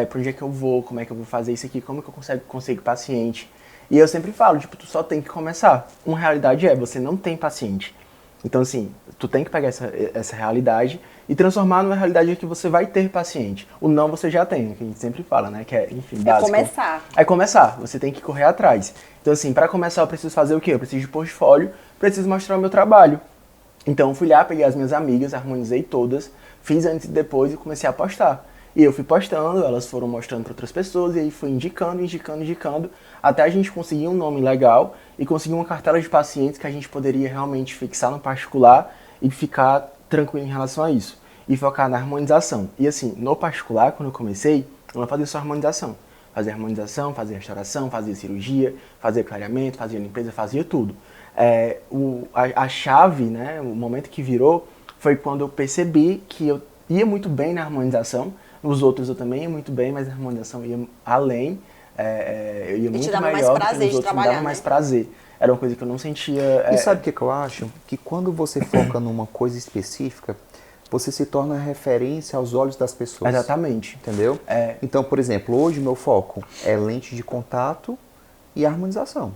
para onde é que eu vou, como é que eu vou fazer isso aqui, como é que eu consigo paciente. E eu sempre falo, tipo, tu só tem que começar. Uma realidade você não tem paciente. Então, assim, tu tem que pegar essa realidade e transformar numa realidade que você vai ter paciente. O não você já tem, que a gente sempre fala, né? Que é, enfim, básico. Começar. É começar, você tem que correr atrás. Então, assim, para começar eu preciso fazer o quê? Eu preciso de portfólio, preciso mostrar o meu trabalho. Então, eu fui lá, peguei as minhas amigas, harmonizei todas, fiz antes e depois e comecei a postar. E eu fui postando, elas foram mostrando para outras pessoas, e aí fui indicando, até a gente conseguir um nome legal e conseguir uma cartela de pacientes que a gente poderia realmente fixar no particular e ficar tranquilo em relação a isso. e focar na harmonização. E assim, no particular, quando eu comecei, eu não fazia só harmonização. Fazia harmonização, fazia restauração, fazia cirurgia, fazia clareamento, fazia limpeza, fazia tudo. A chave, né, o momento que virou, foi quando eu percebi que eu ia muito bem na harmonização. Os outros eu também ia muito bem, mas a harmonização ia além. Eu ia muito melhor do que os outros, me dava mais prazer. Era uma coisa que eu não sentia... E sabe o que eu acho? Que quando você foca numa coisa específica, você se torna referência aos olhos das pessoas. Exatamente. Entendeu? Então, por exemplo, hoje o meu foco é lente de contato e harmonização.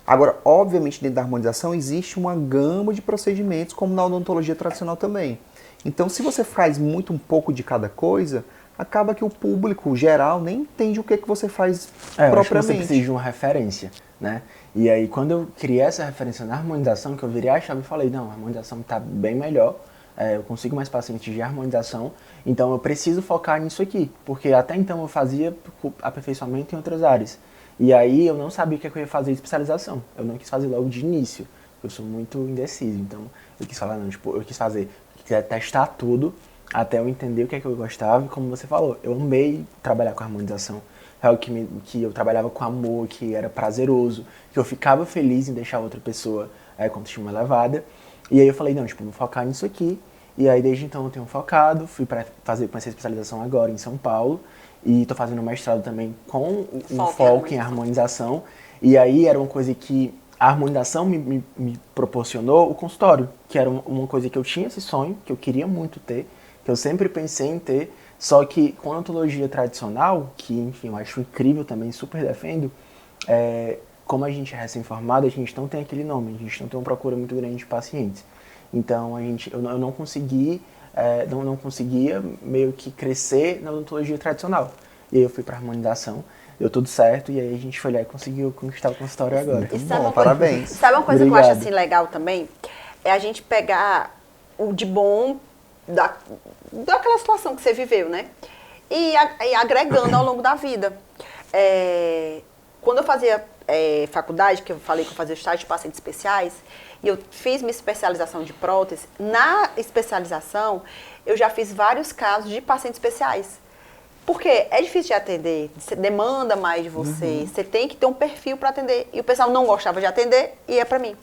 Agora, obviamente, dentro da harmonização existe uma gama de procedimentos, como na odontologia tradicional também. Então, se você faz um pouco de cada coisa, acaba que o público geral nem entende o que você faz propriamente. Eu acho que você precisa de uma referência, né? E aí, quando eu criei essa referência na harmonização, que eu virei a chave e falei, não, a harmonização está bem melhor, eu consigo mais pacientes de harmonização, então eu preciso focar nisso aqui, porque até então eu fazia aperfeiçoamento em outras áreas. E aí eu não sabia o que eu ia fazer de especialização, eu não quis fazer logo de início, eu sou muito indeciso, então eu quis falar, não, tipo, eu quis testar tudo, até eu entender o que é que eu gostava, e como você falou, eu amei trabalhar com harmonização. É algo que eu trabalhava com amor, que era prazeroso, que eu ficava feliz em deixar outra pessoa com autoestima elevada. E aí eu falei, não, tipo, vou focar nisso aqui. E aí desde então eu tenho focado, fui para fazer essa especialização agora em São Paulo. E estou fazendo um mestrado também com um foco em harmonização. E aí era uma coisa que a harmonização me proporcionou o consultório, que era uma coisa que eu tinha esse sonho, que eu queria muito ter, que eu sempre pensei em ter. Só que com a odontologia tradicional, que enfim, eu acho incrível também, super defendo, como a gente é recém-formado, a gente não tem aquele nome, a gente não tem uma procura muito grande de pacientes. Então eu não consegui, não conseguia meio que crescer na odontologia tradicional. E aí eu fui para harmonização, deu tudo certo, e aí a gente foi lá e conseguiu conquistar o consultório agora. Bom, parabéns. Sabe uma coisa que eu acho assim legal também? É a gente pegar o de bom daquela situação que você viveu, né? E agregando ao longo da vida. Quando eu fazia faculdade, que eu falei que eu fazia estágio de pacientes especiais, e eu fiz minha especialização de prótese, na especialização eu já fiz vários casos de pacientes especiais. Porque é difícil de atender, você demanda mais de você, você tem que ter um perfil para atender. E o pessoal não gostava de atender e é para mim.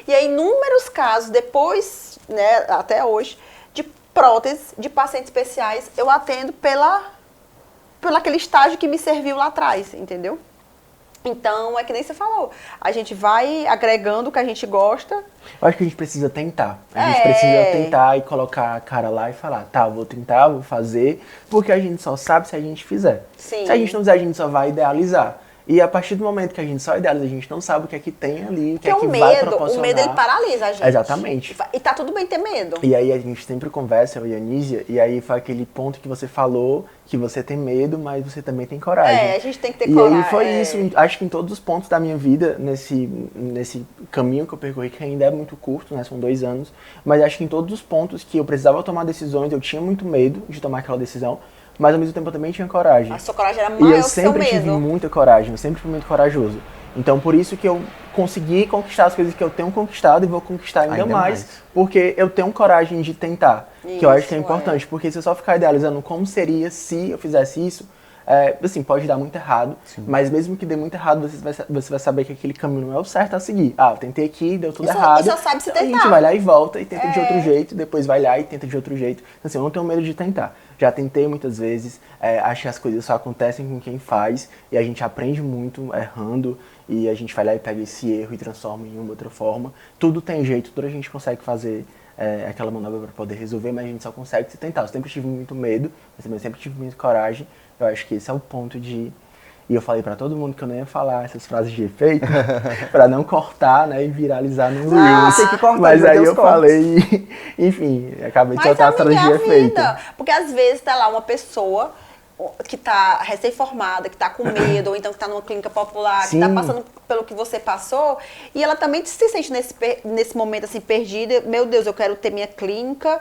E aí, inúmeros casos, depois, né, até hoje, de próteses de pacientes especiais, eu atendo pelo aquele estágio que me serviu lá atrás, entendeu? Então, é que nem você falou, a gente vai agregando o que a gente gosta. Eu acho que a gente precisa tentar. A gente precisa tentar e colocar a cara lá e falar, tá, vou tentar, vou fazer, porque a gente só sabe se a gente fizer. Sim. Se a gente não fizer, a gente só vai idealizar. E a partir do momento que a gente só idealiza, a gente não sabe o que é que tem ali, o que é que vai proporcionar. O medo, ele paralisa a gente. Exatamente. E tá tudo bem ter medo. E aí a gente sempre conversa, eu e a Anísia, e aí foi aquele ponto que você falou, que você tem medo, mas você também tem coragem. A gente tem que ter coragem. E aí foi isso, acho que em todos os pontos da minha vida, nesse caminho que eu percorri, que ainda é muito curto, né, são 2 anos, mas acho que em todos os pontos que eu precisava tomar decisões, eu tinha muito medo de tomar aquela decisão, mas ao mesmo tempo eu também tinha coragem. A sua coragem era maior que o seu medo. E eu sempre tive muita coragem, eu sempre fui muito corajoso. Então por isso que eu consegui conquistar as coisas que eu tenho conquistado e vou conquistar ainda mais, porque eu tenho coragem de tentar, que eu acho que é importante, porque se eu só ficar idealizando como seria se eu fizesse isso, assim, pode dar muito errado, mas mesmo que dê muito errado, você vai saber que aquele caminho não é o certo a seguir. Eu tentei aqui, deu tudo errado. E só sabe se tentar. A gente vai lá e volta e tenta de outro jeito, depois vai lá e tenta de outro jeito. Então, assim, eu não tenho medo de tentar. Já tentei muitas vezes, acho que as coisas só acontecem com quem faz, e a gente aprende muito errando, e a gente vai lá e pega esse erro e transforma em uma outra forma. Tudo tem jeito, tudo a gente consegue fazer aquela manobra para poder resolver, mas a gente só consegue se tentar. Eu sempre tive muito medo, mas também sempre tive muita coragem. Eu acho que esse é o ponto de... E eu falei pra todo mundo que eu não ia falar essas frases de efeito, pra não cortar, né, e viralizar no Reels. Tem que cortar, mas aí eu falei, enfim, acabei de soltar as frases de efeito. Porque às vezes tá lá uma pessoa que tá recém-formada, que tá com medo, ou então que tá numa clínica popular, que tá passando pelo que você passou, e ela também se sente nesse momento assim, perdida. Meu Deus, eu quero ter minha clínica...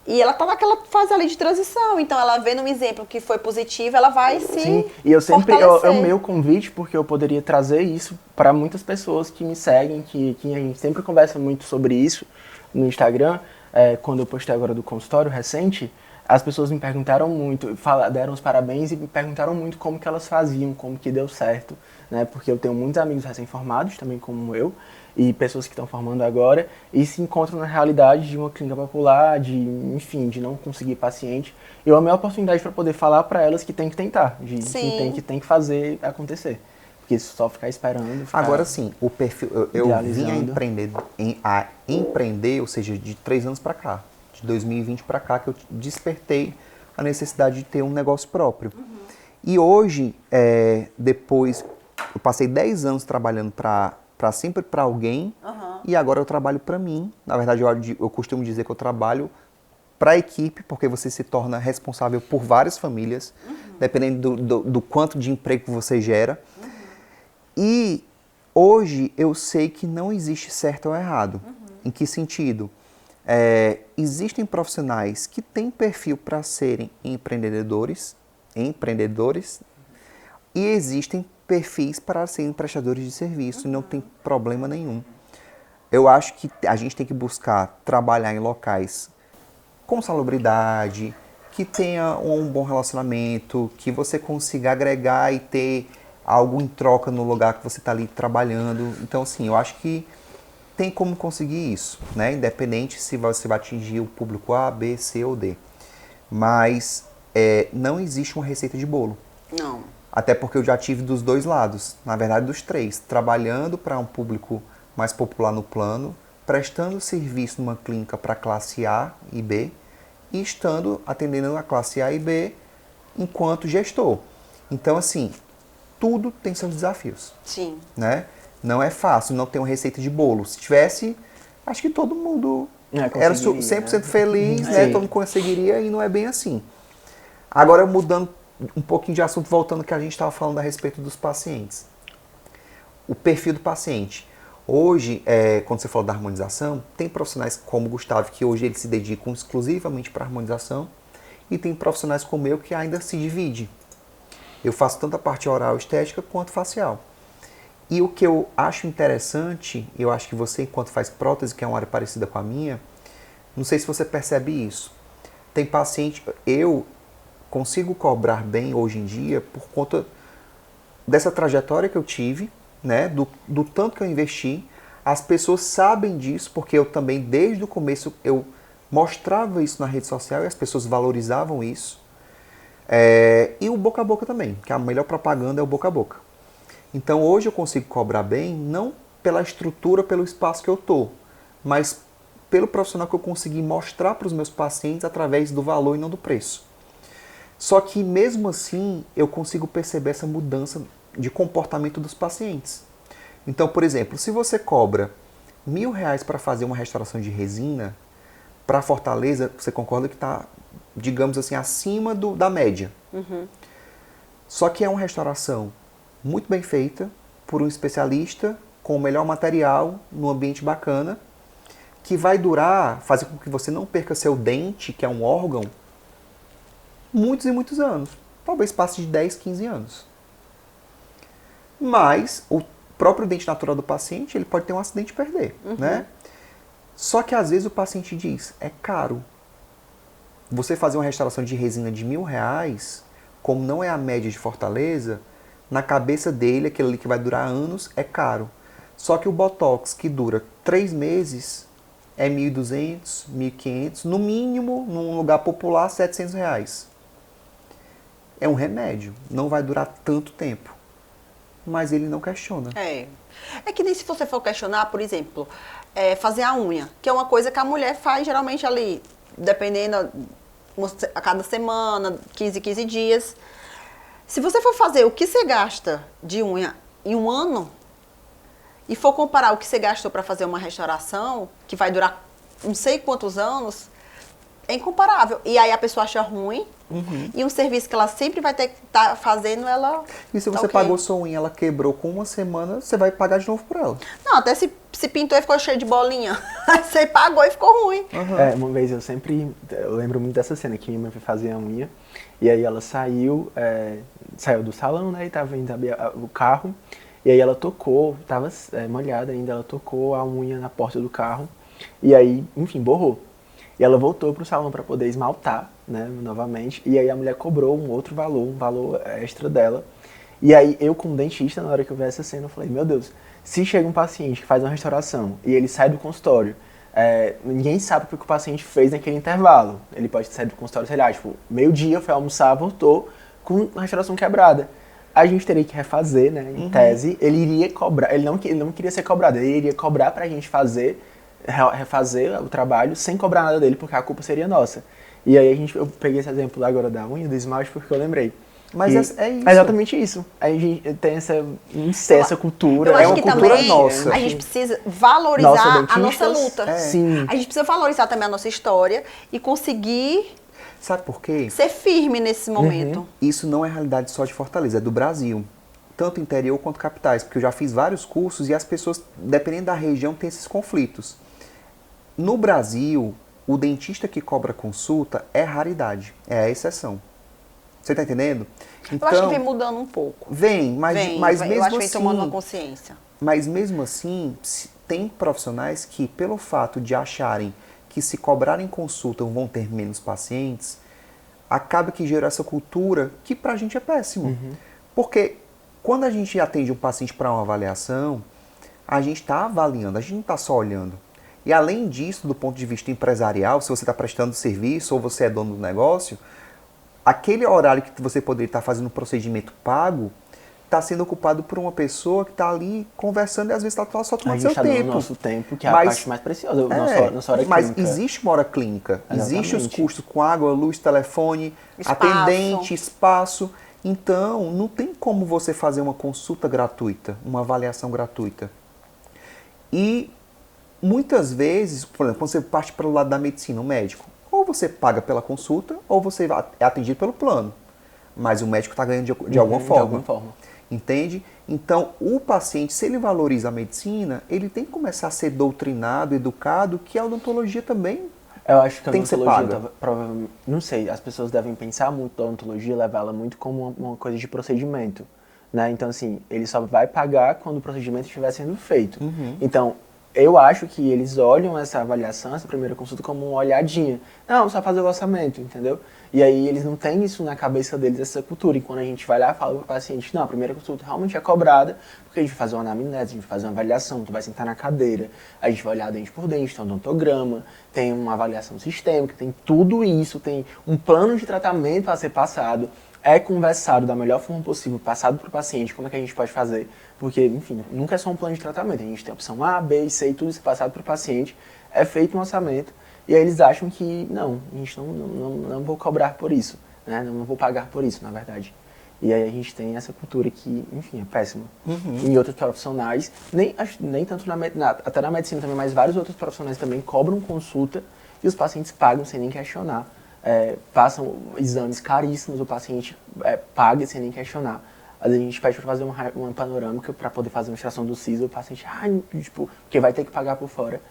E ela tá naquela fase ali de transição, então ela vendo um exemplo que foi positivo, ela vai se Sim, e eu sempre, eu amei o convite porque eu poderia trazer isso para muitas pessoas que me seguem, que a gente sempre conversa muito sobre isso no Instagram, quando eu postei agora do consultório recente, as pessoas me perguntaram muito, deram os parabéns e me perguntaram muito como que elas faziam, como que deu certo, né? Porque eu tenho muitos amigos recém-formados, também como eu, e pessoas que estão formando agora, e se encontram na realidade de uma clínica popular, enfim, de não conseguir paciente. Eu amei a oportunidade para poder falar para elas que tem que tentar, que tem que fazer acontecer. Porque só ficar esperando... Agora sim, o perfil... Eu vim a empreender, ou seja, de 3 anos para cá. De 2020 para cá, que eu despertei a necessidade de ter um negócio próprio. E hoje, depois... Eu passei 10 anos trabalhando sempre para alguém, e agora eu trabalho para mim. Na verdade, eu costumo dizer que eu trabalho para a equipe, porque você se torna responsável por várias famílias, dependendo do quanto de emprego você gera. E hoje eu sei que não existe certo ou errado. Em que sentido? Existem profissionais que têm perfil para serem empreendedores, e existem perfis para serem prestadores de serviço, e não tem problema nenhum. Eu acho que a gente tem que buscar trabalhar em locais com salubridade, que tenha um bom relacionamento, que você consiga agregar e ter algo em troca no lugar que você está ali trabalhando. Então, assim, eu acho que tem como conseguir isso, né? Independente se você vai atingir o público A, B, C ou D. Mas não existe uma receita de bolo. Não. Até porque eu já tive dos dois lados, na verdade dos três, trabalhando para um público mais popular no plano, prestando serviço numa clínica para classe A e B, e estando atendendo a classe A e B enquanto gestor. Então, assim, tudo tem seus desafios. Sim. Né? Não é fácil, não tem uma receita de bolo. Se tivesse, acho que todo mundo era 100% feliz, né? Todo mundo conseguiria, e não é bem assim. Agora, mudando um pouquinho de assunto, voltando ao que a gente estava falando a respeito dos pacientes. O perfil do paciente. Hoje, quando você falou da harmonização, tem profissionais como o Gustavo, que hoje eles se dedicam exclusivamente para a harmonização, e tem profissionais como eu que ainda se divide. Eu faço tanto a parte oral estética quanto facial. E o que eu acho interessante, eu acho que você, enquanto faz prótese, que é uma área parecida com a minha, não sei se você percebe isso. Tem paciente, eu consigo cobrar bem hoje em dia por conta dessa trajetória que eu tive, né, do tanto que eu investi. As pessoas sabem disso, porque eu também, desde o começo, eu mostrava isso na rede social e as pessoas valorizavam isso. E o boca a boca também, que a melhor propaganda é o boca a boca. Então hoje eu consigo cobrar bem, não pela estrutura, pelo espaço que eu tô, mas pelo profissional que eu consegui mostrar para os meus pacientes através do valor e não do preço. Só que mesmo assim eu consigo perceber essa mudança de comportamento dos pacientes. Então, por exemplo, se você cobra R$1.000 para fazer uma restauração de resina, para Fortaleza, você concorda que está, digamos assim, acima da média. Só que é uma restauração muito bem feita, por um especialista, com o melhor material, num ambiente bacana, que vai durar, fazer com que você não perca seu dente, que é um órgão, muitos e muitos anos. Talvez passe de 10, 15 anos. Mas o próprio dente natural do paciente, ele pode ter um acidente e perder, né? Só que às vezes o paciente diz, é caro. Você fazer uma restauração de resina de R$1.000, como não é a média de Fortaleza, na cabeça dele, aquele ali que vai durar anos, é caro. Só que o Botox, que dura 3 meses, é R$1.200, R$1.500, no mínimo, num lugar popular, R$700. É um remédio, não vai durar tanto tempo. Mas ele não questiona. É que nem se você for questionar, por exemplo, fazer a unha, que é uma coisa que a mulher faz geralmente ali, dependendo, a cada semana, 15 dias. Se você for fazer o que você gasta de unha em um ano, e for comparar o que você gastou para fazer uma restauração, que vai durar não sei quantos anos, é incomparável. E aí a pessoa acha ruim, e um serviço que ela sempre vai ter que estar fazendo, ela... E se você pagou sua unha, ela quebrou com uma semana, você vai pagar de novo por ela. Não, até se pintou e ficou cheio de bolinha. Aí você pagou e ficou ruim. Uma vez eu lembro muito dessa cena, que minha mãe foi fazer a unha, e aí ela saiu do salão, né, e tava indo abrir o carro, e aí ela tocou, tava molhada ainda, ela tocou a unha na porta do carro, e aí, enfim, borrou. E ela voltou pro salão para poder esmaltar, né, novamente. E aí a mulher cobrou um outro valor, um valor extra dela. E aí eu, como dentista, na hora que eu vi essa cena, eu falei, meu Deus, se chega um paciente que faz uma restauração e ele sai do consultório, ninguém sabe o que o paciente fez naquele intervalo. Ele pode sair do consultório, sei lá, tipo, meio-dia, foi almoçar, voltou com a restauração quebrada. A gente teria que refazer, né, em tese. Ele iria cobrar, ele não queria ser cobrado, ele iria cobrar pra gente refazer o trabalho sem cobrar nada dele, porque a culpa seria nossa. E aí eu peguei esse exemplo agora da unha, do esmalte, porque eu lembrei. Mas é isso. É exatamente isso. A gente tem essa cultura. Eu acho que cultura também nossa. a gente precisa valorizar a nossa luta. Sim. A gente precisa valorizar também a nossa história e conseguir Sabe por quê? ser firme nesse momento. Isso não é realidade só de Fortaleza, é do Brasil. Tanto interior quanto capitais, porque eu já fiz vários cursos e as pessoas, dependendo da região, têm esses conflitos. No Brasil, o dentista que cobra consulta é raridade, é a exceção. Você tá entendendo? Então, Eu acho que vem mudando um pouco. mas mesmo eu acho que vem assim, tomando uma consciência. mas mesmo assim, tem profissionais que, pelo fato de acharem que se cobrarem consulta vão ter menos pacientes, acaba que gera essa cultura que pra gente é péssimo. Porque quando a gente atende um paciente para uma avaliação, a gente está avaliando, a gente não está só olhando. E além disso, do ponto de vista empresarial, se você está prestando serviço ou você é dono do negócio, aquele horário que você poderia estar fazendo um procedimento pago está sendo ocupado por uma pessoa que está ali conversando e às vezes está só tomando seu tempo. A gente está dando o nosso tempo, que é a parte mais preciosa, nossa hora mas clínica. Existe uma hora clínica, existem os custos com água, luz, telefone, Espaço. atendente, espaço. Então, não tem como você fazer uma consulta gratuita, uma avaliação gratuita. E muitas vezes, por exemplo, quando você parte para o lado da medicina, o médico, ou você paga pela consulta, ou você é atendido pelo plano. Mas o médico está ganhando de alguma forma. De alguma forma. Entende? Então, o paciente, se ele valoriza a medicina, ele tem que começar a ser doutrinado, educado, que a odontologia também eu acho que a tem que ser odontologia, paga. provavelmente, não sei, as pessoas devem pensar muito da odontologia, levá-la muito como uma coisa de procedimento. Né? Então, assim, ele só vai pagar quando o procedimento estiver sendo feito. Então, eu acho que eles olham essa avaliação, essa primeira consulta, como uma olhadinha. Não, só fazer o orçamento, entendeu? E aí eles não têm isso na cabeça deles, essa cultura. E quando a gente vai lá e fala para o paciente, não, a primeira consulta realmente é cobrada, porque a gente vai fazer uma anamnese, a gente vai fazer uma avaliação, tu vai sentar na cadeira, a gente vai olhar dente por dente, tem um odontograma, tem uma avaliação sistêmica, tem tudo isso, tem um plano de tratamento a ser passado. É conversado da melhor forma possível, passado para o paciente, como é que a gente pode fazer. Porque, enfim, nunca é só um plano de tratamento. A gente tem a opção A, B e C e tudo isso passado para o paciente. É feito um orçamento. E aí eles acham que, não, a gente não vou cobrar por isso. Né? Não vou pagar por isso, na verdade. E aí a gente tem essa cultura que, enfim, é péssima. Em outros profissionais, nem tanto até na medicina também, mas vários outros profissionais também cobram consulta e os pacientes pagam sem nem questionar. Passam exames caríssimos, o paciente paga sem nem questionar. Às vezes a gente pede para fazer uma panorâmica para poder fazer uma extração do siso, o paciente, porque vai ter que pagar por fora.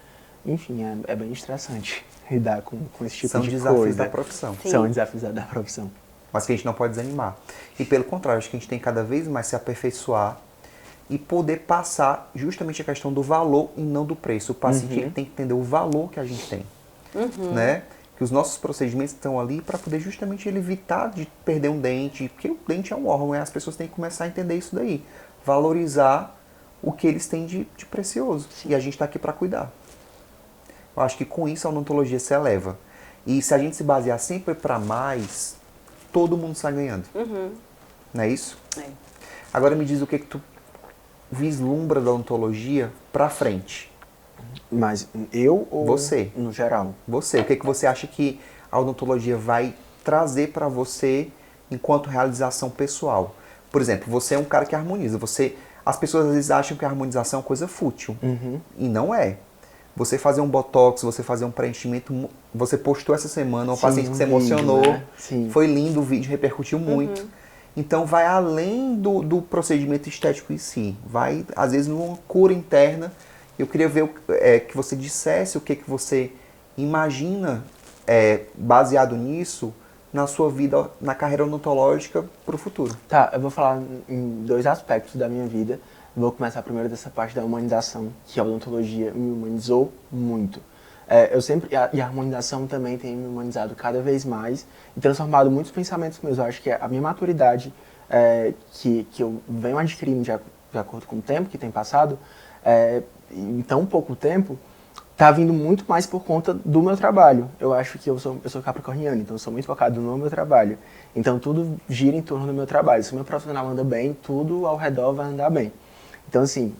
Enfim, é bem estressante lidar com esse tipo de coisa. São desafios da profissão. Sim. São desafios da profissão. Mas que a gente não pode desanimar. E pelo contrário, acho que a gente tem cada vez mais se aperfeiçoar e poder passar justamente a questão do valor e não do preço. O paciente ele tem que entender o valor que a gente tem. Né? Que os nossos procedimentos estão ali para poder justamente ele evitar de perder um dente, porque o dente é um órgão, e as pessoas têm que começar a entender isso daí. Valorizar o que eles têm de precioso. Sim. E a gente está aqui para cuidar. Eu acho que com isso a odontologia se eleva. E se a gente se basear sempre para mais, todo mundo sai ganhando. Não é isso? É. Agora me diz o que tu vislumbra da odontologia para frente. Mas eu ou você? No geral? Você. O que você acha que a odontologia vai trazer para você enquanto realização pessoal? Por exemplo, você é um cara que harmoniza. As pessoas às vezes acham que a harmonização é uma coisa fútil. E não é. Você fazer um botox, você fazer um preenchimento, você postou essa semana, um paciente que se emocionou, né? Sim. Foi lindo, o vídeo repercutiu muito. Então vai além do procedimento estético em si, vai às vezes numa cura interna. Eu queria ver que você dissesse o que você imagina baseado nisso na sua vida, na carreira odontológica para o futuro. Tá, eu vou falar em 2 aspectos da minha vida. Vou começar primeiro dessa parte da humanização, que a odontologia me humanizou muito. E a harmonização também tem me humanizado cada vez mais e transformado muitos pensamentos meus. Eu acho que a minha maturidade que eu venho adquirindo de acordo com o tempo que tem passado, em tão pouco tempo, tá vindo muito mais por conta do meu trabalho. Eu acho que eu sou capricorniano, então eu sou muito focado no meu trabalho. Então tudo gira em torno do meu trabalho. Se o meu profissional anda bem, tudo ao redor vai andar bem. Então, assim,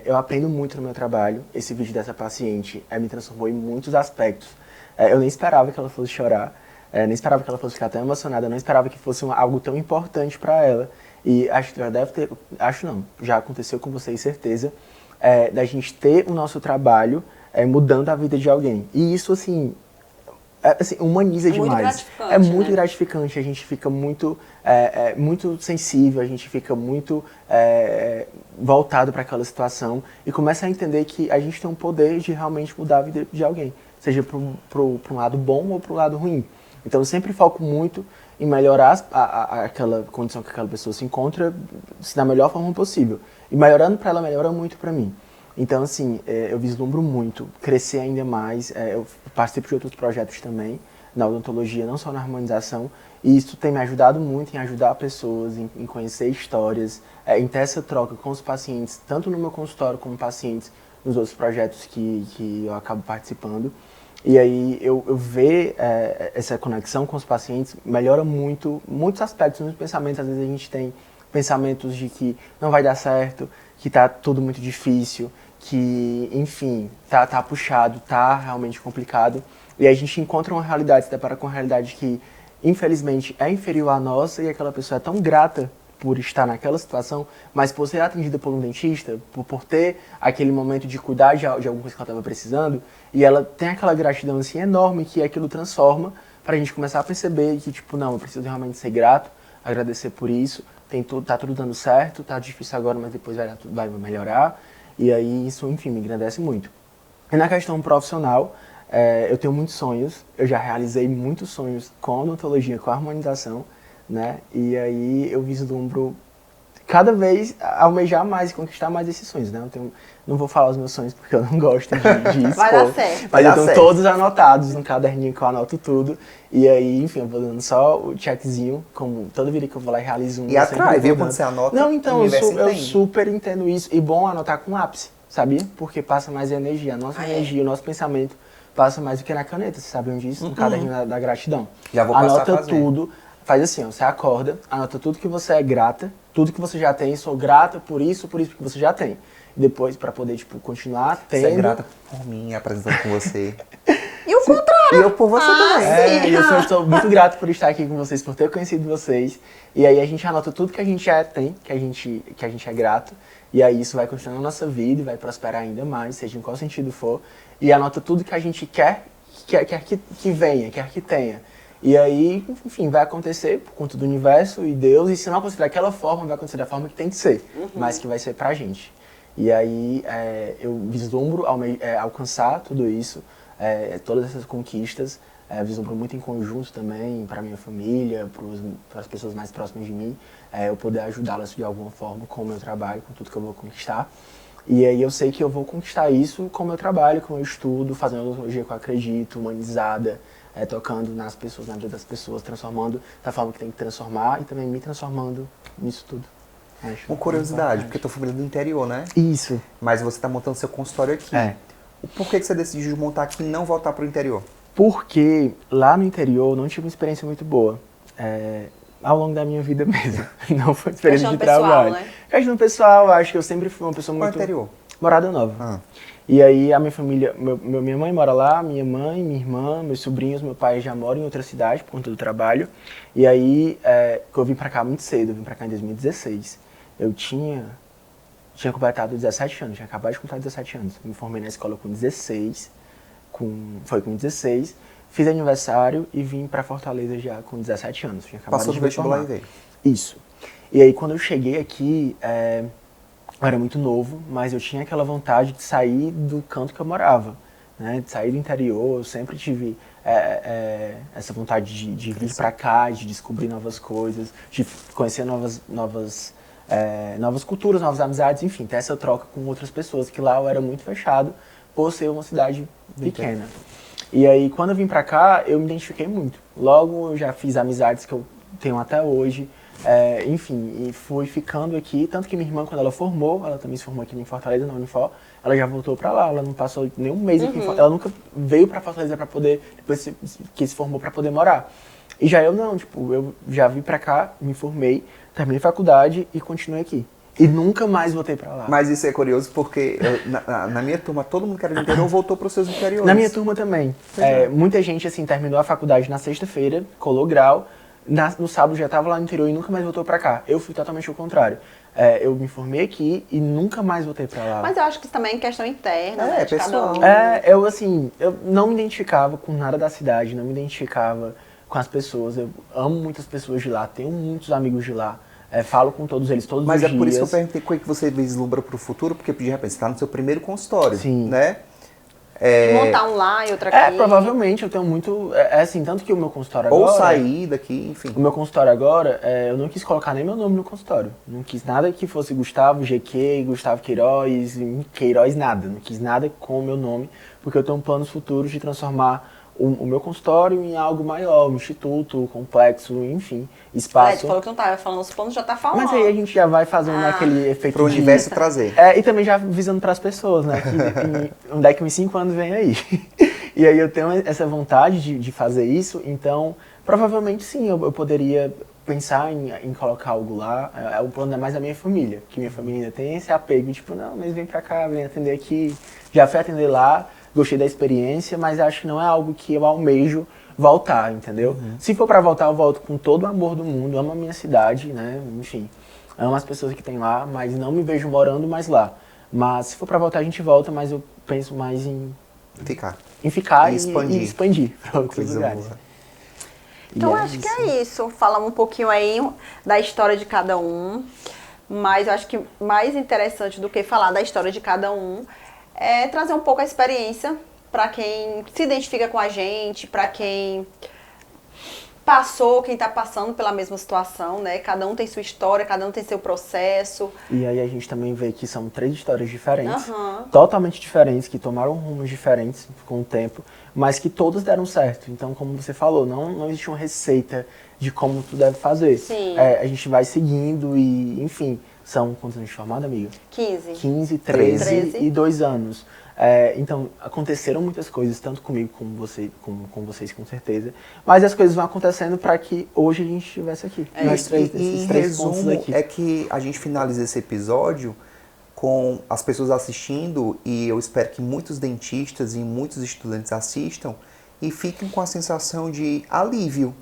eu aprendo muito no meu trabalho. Esse vídeo dessa paciente me transformou em muitos aspectos. Eu nem esperava que ela fosse chorar, nem esperava que ela fosse ficar tão emocionada, não esperava que fosse algo tão importante para ela. E acho que já deve ter, acho não, já aconteceu com vocês, certeza, da gente ter o nosso trabalho mudando a vida de alguém. E isso, assim, humaniza demais. É muito gratificante, a gente fica muito, muito sensível, a gente fica muito voltado para aquela situação e começa a entender que a gente tem um poder de realmente mudar a vida de alguém, seja para um lado bom ou para um lado ruim. Então eu sempre foco muito em melhorar aquela condição que aquela pessoa se encontra da melhor forma possível. E melhorando para ela, melhora muito para mim. Então, assim, eu vislumbro muito crescer ainda mais. Eu participo de outros projetos também, na odontologia, não só na harmonização. E isso tem me ajudado muito em ajudar pessoas, em conhecer histórias, em ter essa troca com os pacientes, tanto no meu consultório como pacientes nos outros projetos que eu acabo participando. E aí eu ver essa conexão com os pacientes melhora muito, muitos aspectos, muitos pensamentos. Às vezes a gente tem pensamentos de que não vai dar certo, que tá tudo muito difícil, que, enfim, tá puxado, tá realmente complicado. E aí a gente encontra uma realidade, se depara com uma realidade que, infelizmente, é inferior à nossa e aquela pessoa é tão grata por estar naquela situação, mas por ser atendida por um dentista, por ter aquele momento de cuidar de alguma coisa que ela estava precisando, e ela tem aquela gratidão assim enorme que aquilo transforma para a gente começar a perceber que, tipo, não, eu preciso realmente ser grato, agradecer por isso, tá tudo dando certo, tá difícil agora, mas depois vai melhorar. E aí isso, enfim, me engrandece muito. E na questão profissional, eu tenho muitos sonhos, eu já realizei muitos sonhos com a odontologia, com a harmonização, né? E aí eu vislumbro cada vez almejar mais e conquistar mais esses sonhos, né? Não vou falar os meus sonhos porque eu não gosto de expor. Vai dar certo. Mas eu tenho todos anotados no caderninho que eu anoto tudo. E aí, enfim, eu vou dando só o checkzinho, como toda vida que eu vou lá e realizo um. E atrai, viu? Quando você anota, não, então, eu super entendo isso. E bom anotar com lápis, sabia? Porque passa mais energia. A nossa energia, o nosso pensamento passa mais do que na caneta. Vocês sabiam disso? No caderninho da gratidão. Já vou passar Anota tudo. Faz assim, ó, você acorda, anota tudo que você é grata, tudo que você já tem, sou grata por isso que você já tem. E depois, pra poder, tipo, continuar tendo... Você é grata por mim, apresentando com você. E o contrário. E eu por você também. Eu sou muito grato por estar aqui com vocês, por ter conhecido vocês. E aí a gente anota tudo que a gente já tem, que a gente é grato. E aí isso vai continuar na nossa vida e vai prosperar ainda mais, seja em qual sentido for. E anota tudo que a gente quer que venha, quer que tenha. E aí, enfim, vai acontecer por conta do universo e Deus, e se não acontecer daquela forma, vai acontecer da forma que tem que ser, mas que vai ser pra gente. E aí eu vislumbro alcançar tudo isso, todas essas conquistas, vislumbro muito em conjunto também, pra minha família, para as pessoas mais próximas de mim, eu poder ajudá-las de alguma forma com o meu trabalho, com tudo que eu vou conquistar. E aí eu sei que eu vou conquistar isso com o meu trabalho, com o meu estudo, fazendo a odontologia que eu acredito, humanizada, tocando nas pessoas, na vida das pessoas, transformando da forma que tem que transformar e também me transformando nisso tudo. Uma curiosidade, porque tua família é do interior, né? Isso. Mas você está montando seu consultório aqui. Por que você decidiu montar aqui e não voltar para o interior? Porque lá no interior eu não tive uma experiência muito boa. Ao longo da minha vida mesmo. Não foi experiência de trabalho. Né? Questão pessoal, acho que eu sempre fui uma pessoa muito... Qual interior? Morada Nova. E aí a minha família, minha mãe mora lá, minha mãe, minha irmã, meus sobrinhos, meu pai já mora em outra cidade por conta do trabalho. E aí eu vim pra cá muito cedo, eu vim pra cá em 2016. Eu tinha completado 17 anos, tinha acabado de completar 17 anos. Me formei na escola com 16, foi com 16. Fiz aniversário e vim pra Fortaleza já com 17 anos. Tinha acabado Passou de no vestibular e veio? Isso. E aí quando eu cheguei aqui, eu era muito novo, mas eu tinha aquela vontade de sair do canto que eu morava, né? De sair do interior. Eu sempre tive essa vontade de vir pra cá, de descobrir novas coisas, de conhecer novas culturas, novas amizades, enfim, ter essa troca com outras pessoas, que lá eu era muito fechado por ser uma cidade pequena. E aí, quando eu vim pra cá, eu me identifiquei muito. Logo, eu já fiz amizades que eu tenho até hoje. Enfim, e fui ficando aqui. Tanto que minha irmã, quando ela formou, ela também se formou aqui em Fortaleza, na Unifor, ela já voltou pra lá. Ela não passou nem um mês aqui em Fortaleza. Ela nunca veio pra Fortaleza pra poder, depois que se formou, pra poder morar. E já eu não, tipo, eu já vim pra cá, me formei, terminei faculdade e continuei aqui. E nunca mais voltei pra lá. Mas isso é curioso porque na minha turma, todo mundo que era do interior voltou para os seus interiores. Na minha turma também. Muita gente, assim, terminou a faculdade na sexta-feira, colou grau, no sábado já estava lá no interior e nunca mais voltou pra cá. Eu fui totalmente o contrário. Eu me formei aqui e nunca mais voltei pra lá. Mas eu acho que isso também é questão interna, né, de pessoal. cada um. Eu não me identificava com nada da cidade, não me identificava com as pessoas. Eu amo muitas pessoas de lá, tenho muitos amigos de lá. Falo com todos eles todos os dias. Mas é por isso que eu perguntei o que você vislumbra para o futuro, porque de repente você está no seu primeiro consultório, Sim. né? Montar um lá e outro aqui. Provavelmente, eu tenho muito... assim, tanto que o meu consultório agora... Ou sair daqui, enfim. O meu consultório agora, eu não quis colocar nem meu nome no consultório. Não quis nada que fosse Gustavo GQ, Gustavo Queiroz, Queiroz nada. Não quis nada com o meu nome, porque eu tenho planos futuros de transformar o meu consultório em algo maior, um instituto, complexo, enfim, espaço. Tu falou que não estava falando, os planos já tá falando. Mas aí a gente já vai fazendo aquele efeito Pro universo trazer. E também já visando para as pessoas, né? Que daqui uns 5 anos vem aí. E aí eu tenho essa vontade de fazer isso, então provavelmente sim, eu poderia pensar em colocar algo lá. O plano é mais da minha família, que minha família ainda tem esse apego, tipo, não, mas vem pra cá, vem atender aqui. Já fui atender lá, gostei da experiência, mas acho que não é algo que eu almejo voltar, entendeu? Se for pra voltar, eu volto com todo o amor do mundo, amo a minha cidade, né? Enfim, amo as pessoas que tem lá, mas não me vejo morando mais lá. Mas se for pra voltar, a gente volta, mas eu penso mais em ficar e expandir pra outros lugares. Então acho que é isso. Falamos um pouquinho aí da história de cada um, mas eu acho que mais interessante do que falar da história de cada um é trazer um pouco a experiência para quem se identifica com a gente, para quem passou, quem está passando pela mesma situação, né? Cada um tem sua história, cada um tem seu processo. E aí a gente também vê que são 3 histórias diferentes, totalmente diferentes, que tomaram rumos diferentes com o tempo, mas que todas deram certo. Então, como você falou, não existe uma receita de como tu deve fazer. Sim. A gente vai seguindo e, enfim, são quantos anos de formada, amiga? 15, 13 e 2 anos. Então, aconteceram muitas coisas, tanto comigo como você, com vocês, com certeza. Mas as coisas vão acontecendo para que hoje a gente estivesse aqui. Em resumo, aqui. É que a gente finaliza esse episódio com as pessoas assistindo, e eu espero que muitos dentistas e muitos estudantes assistam e fiquem com a sensação de alívio,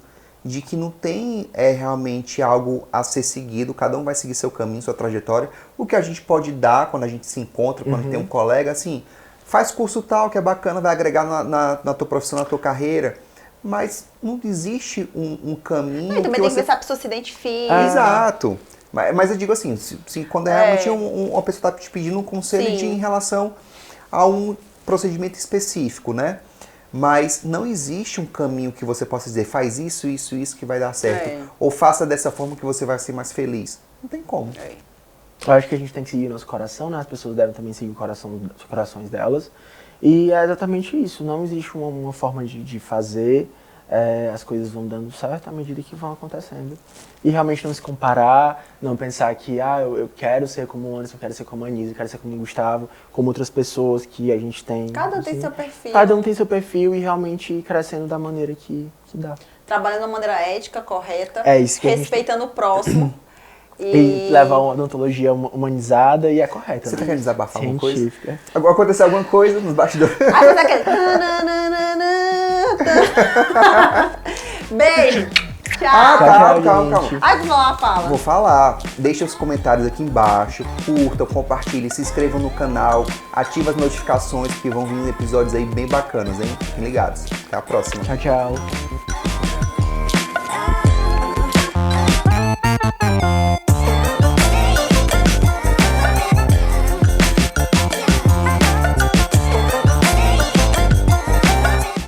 de que não tem realmente algo a ser seguido, cada um vai seguir seu caminho, sua trajetória. O que a gente pode dar quando a gente se encontra, quando tem um colega, assim, faz curso tal, que é bacana, vai agregar na tua profissão, na tua carreira, mas não existe um caminho... E também tem que ver se a pessoa se identifica. Exato. Mas eu digo assim, se quando realmente uma pessoa está te pedindo um conselho em relação a um procedimento específico, né? Mas não existe um caminho que você possa dizer, faz isso, isso, isso que vai dar certo. Ou faça dessa forma que você vai ser mais feliz. Não tem como. Eu acho que a gente tem que seguir nosso coração, né? As pessoas devem também seguir os corações delas. E é exatamente isso. Não existe uma forma de fazer. As coisas vão dando certo à medida que vão acontecendo. E realmente não se comparar, não pensar que eu quero ser como o Anderson, eu quero ser como a Anísia, eu quero ser como o Gustavo, como outras pessoas que a gente tem. Cada um tem seu perfil. Cada um tem seu perfil e realmente ir crescendo da maneira que dá. Trabalhando de uma maneira ética, correta, isso que respeitando o próximo. E levar uma odontologia humanizada e correta. Você tá né? querendo desabafar alguma coisa? Científica. Aconteceu alguma coisa nos bastidores? Aí você aquele... Beijo. Tchau. Calma. Ai, vou falar uma fala. Vou falar. Deixa os comentários aqui embaixo, curtam, compartilhem, se inscrevam no canal, ativem as notificações que vão vir episódios aí bem bacanas, hein? Fiquem ligados. Até a próxima. Tchau.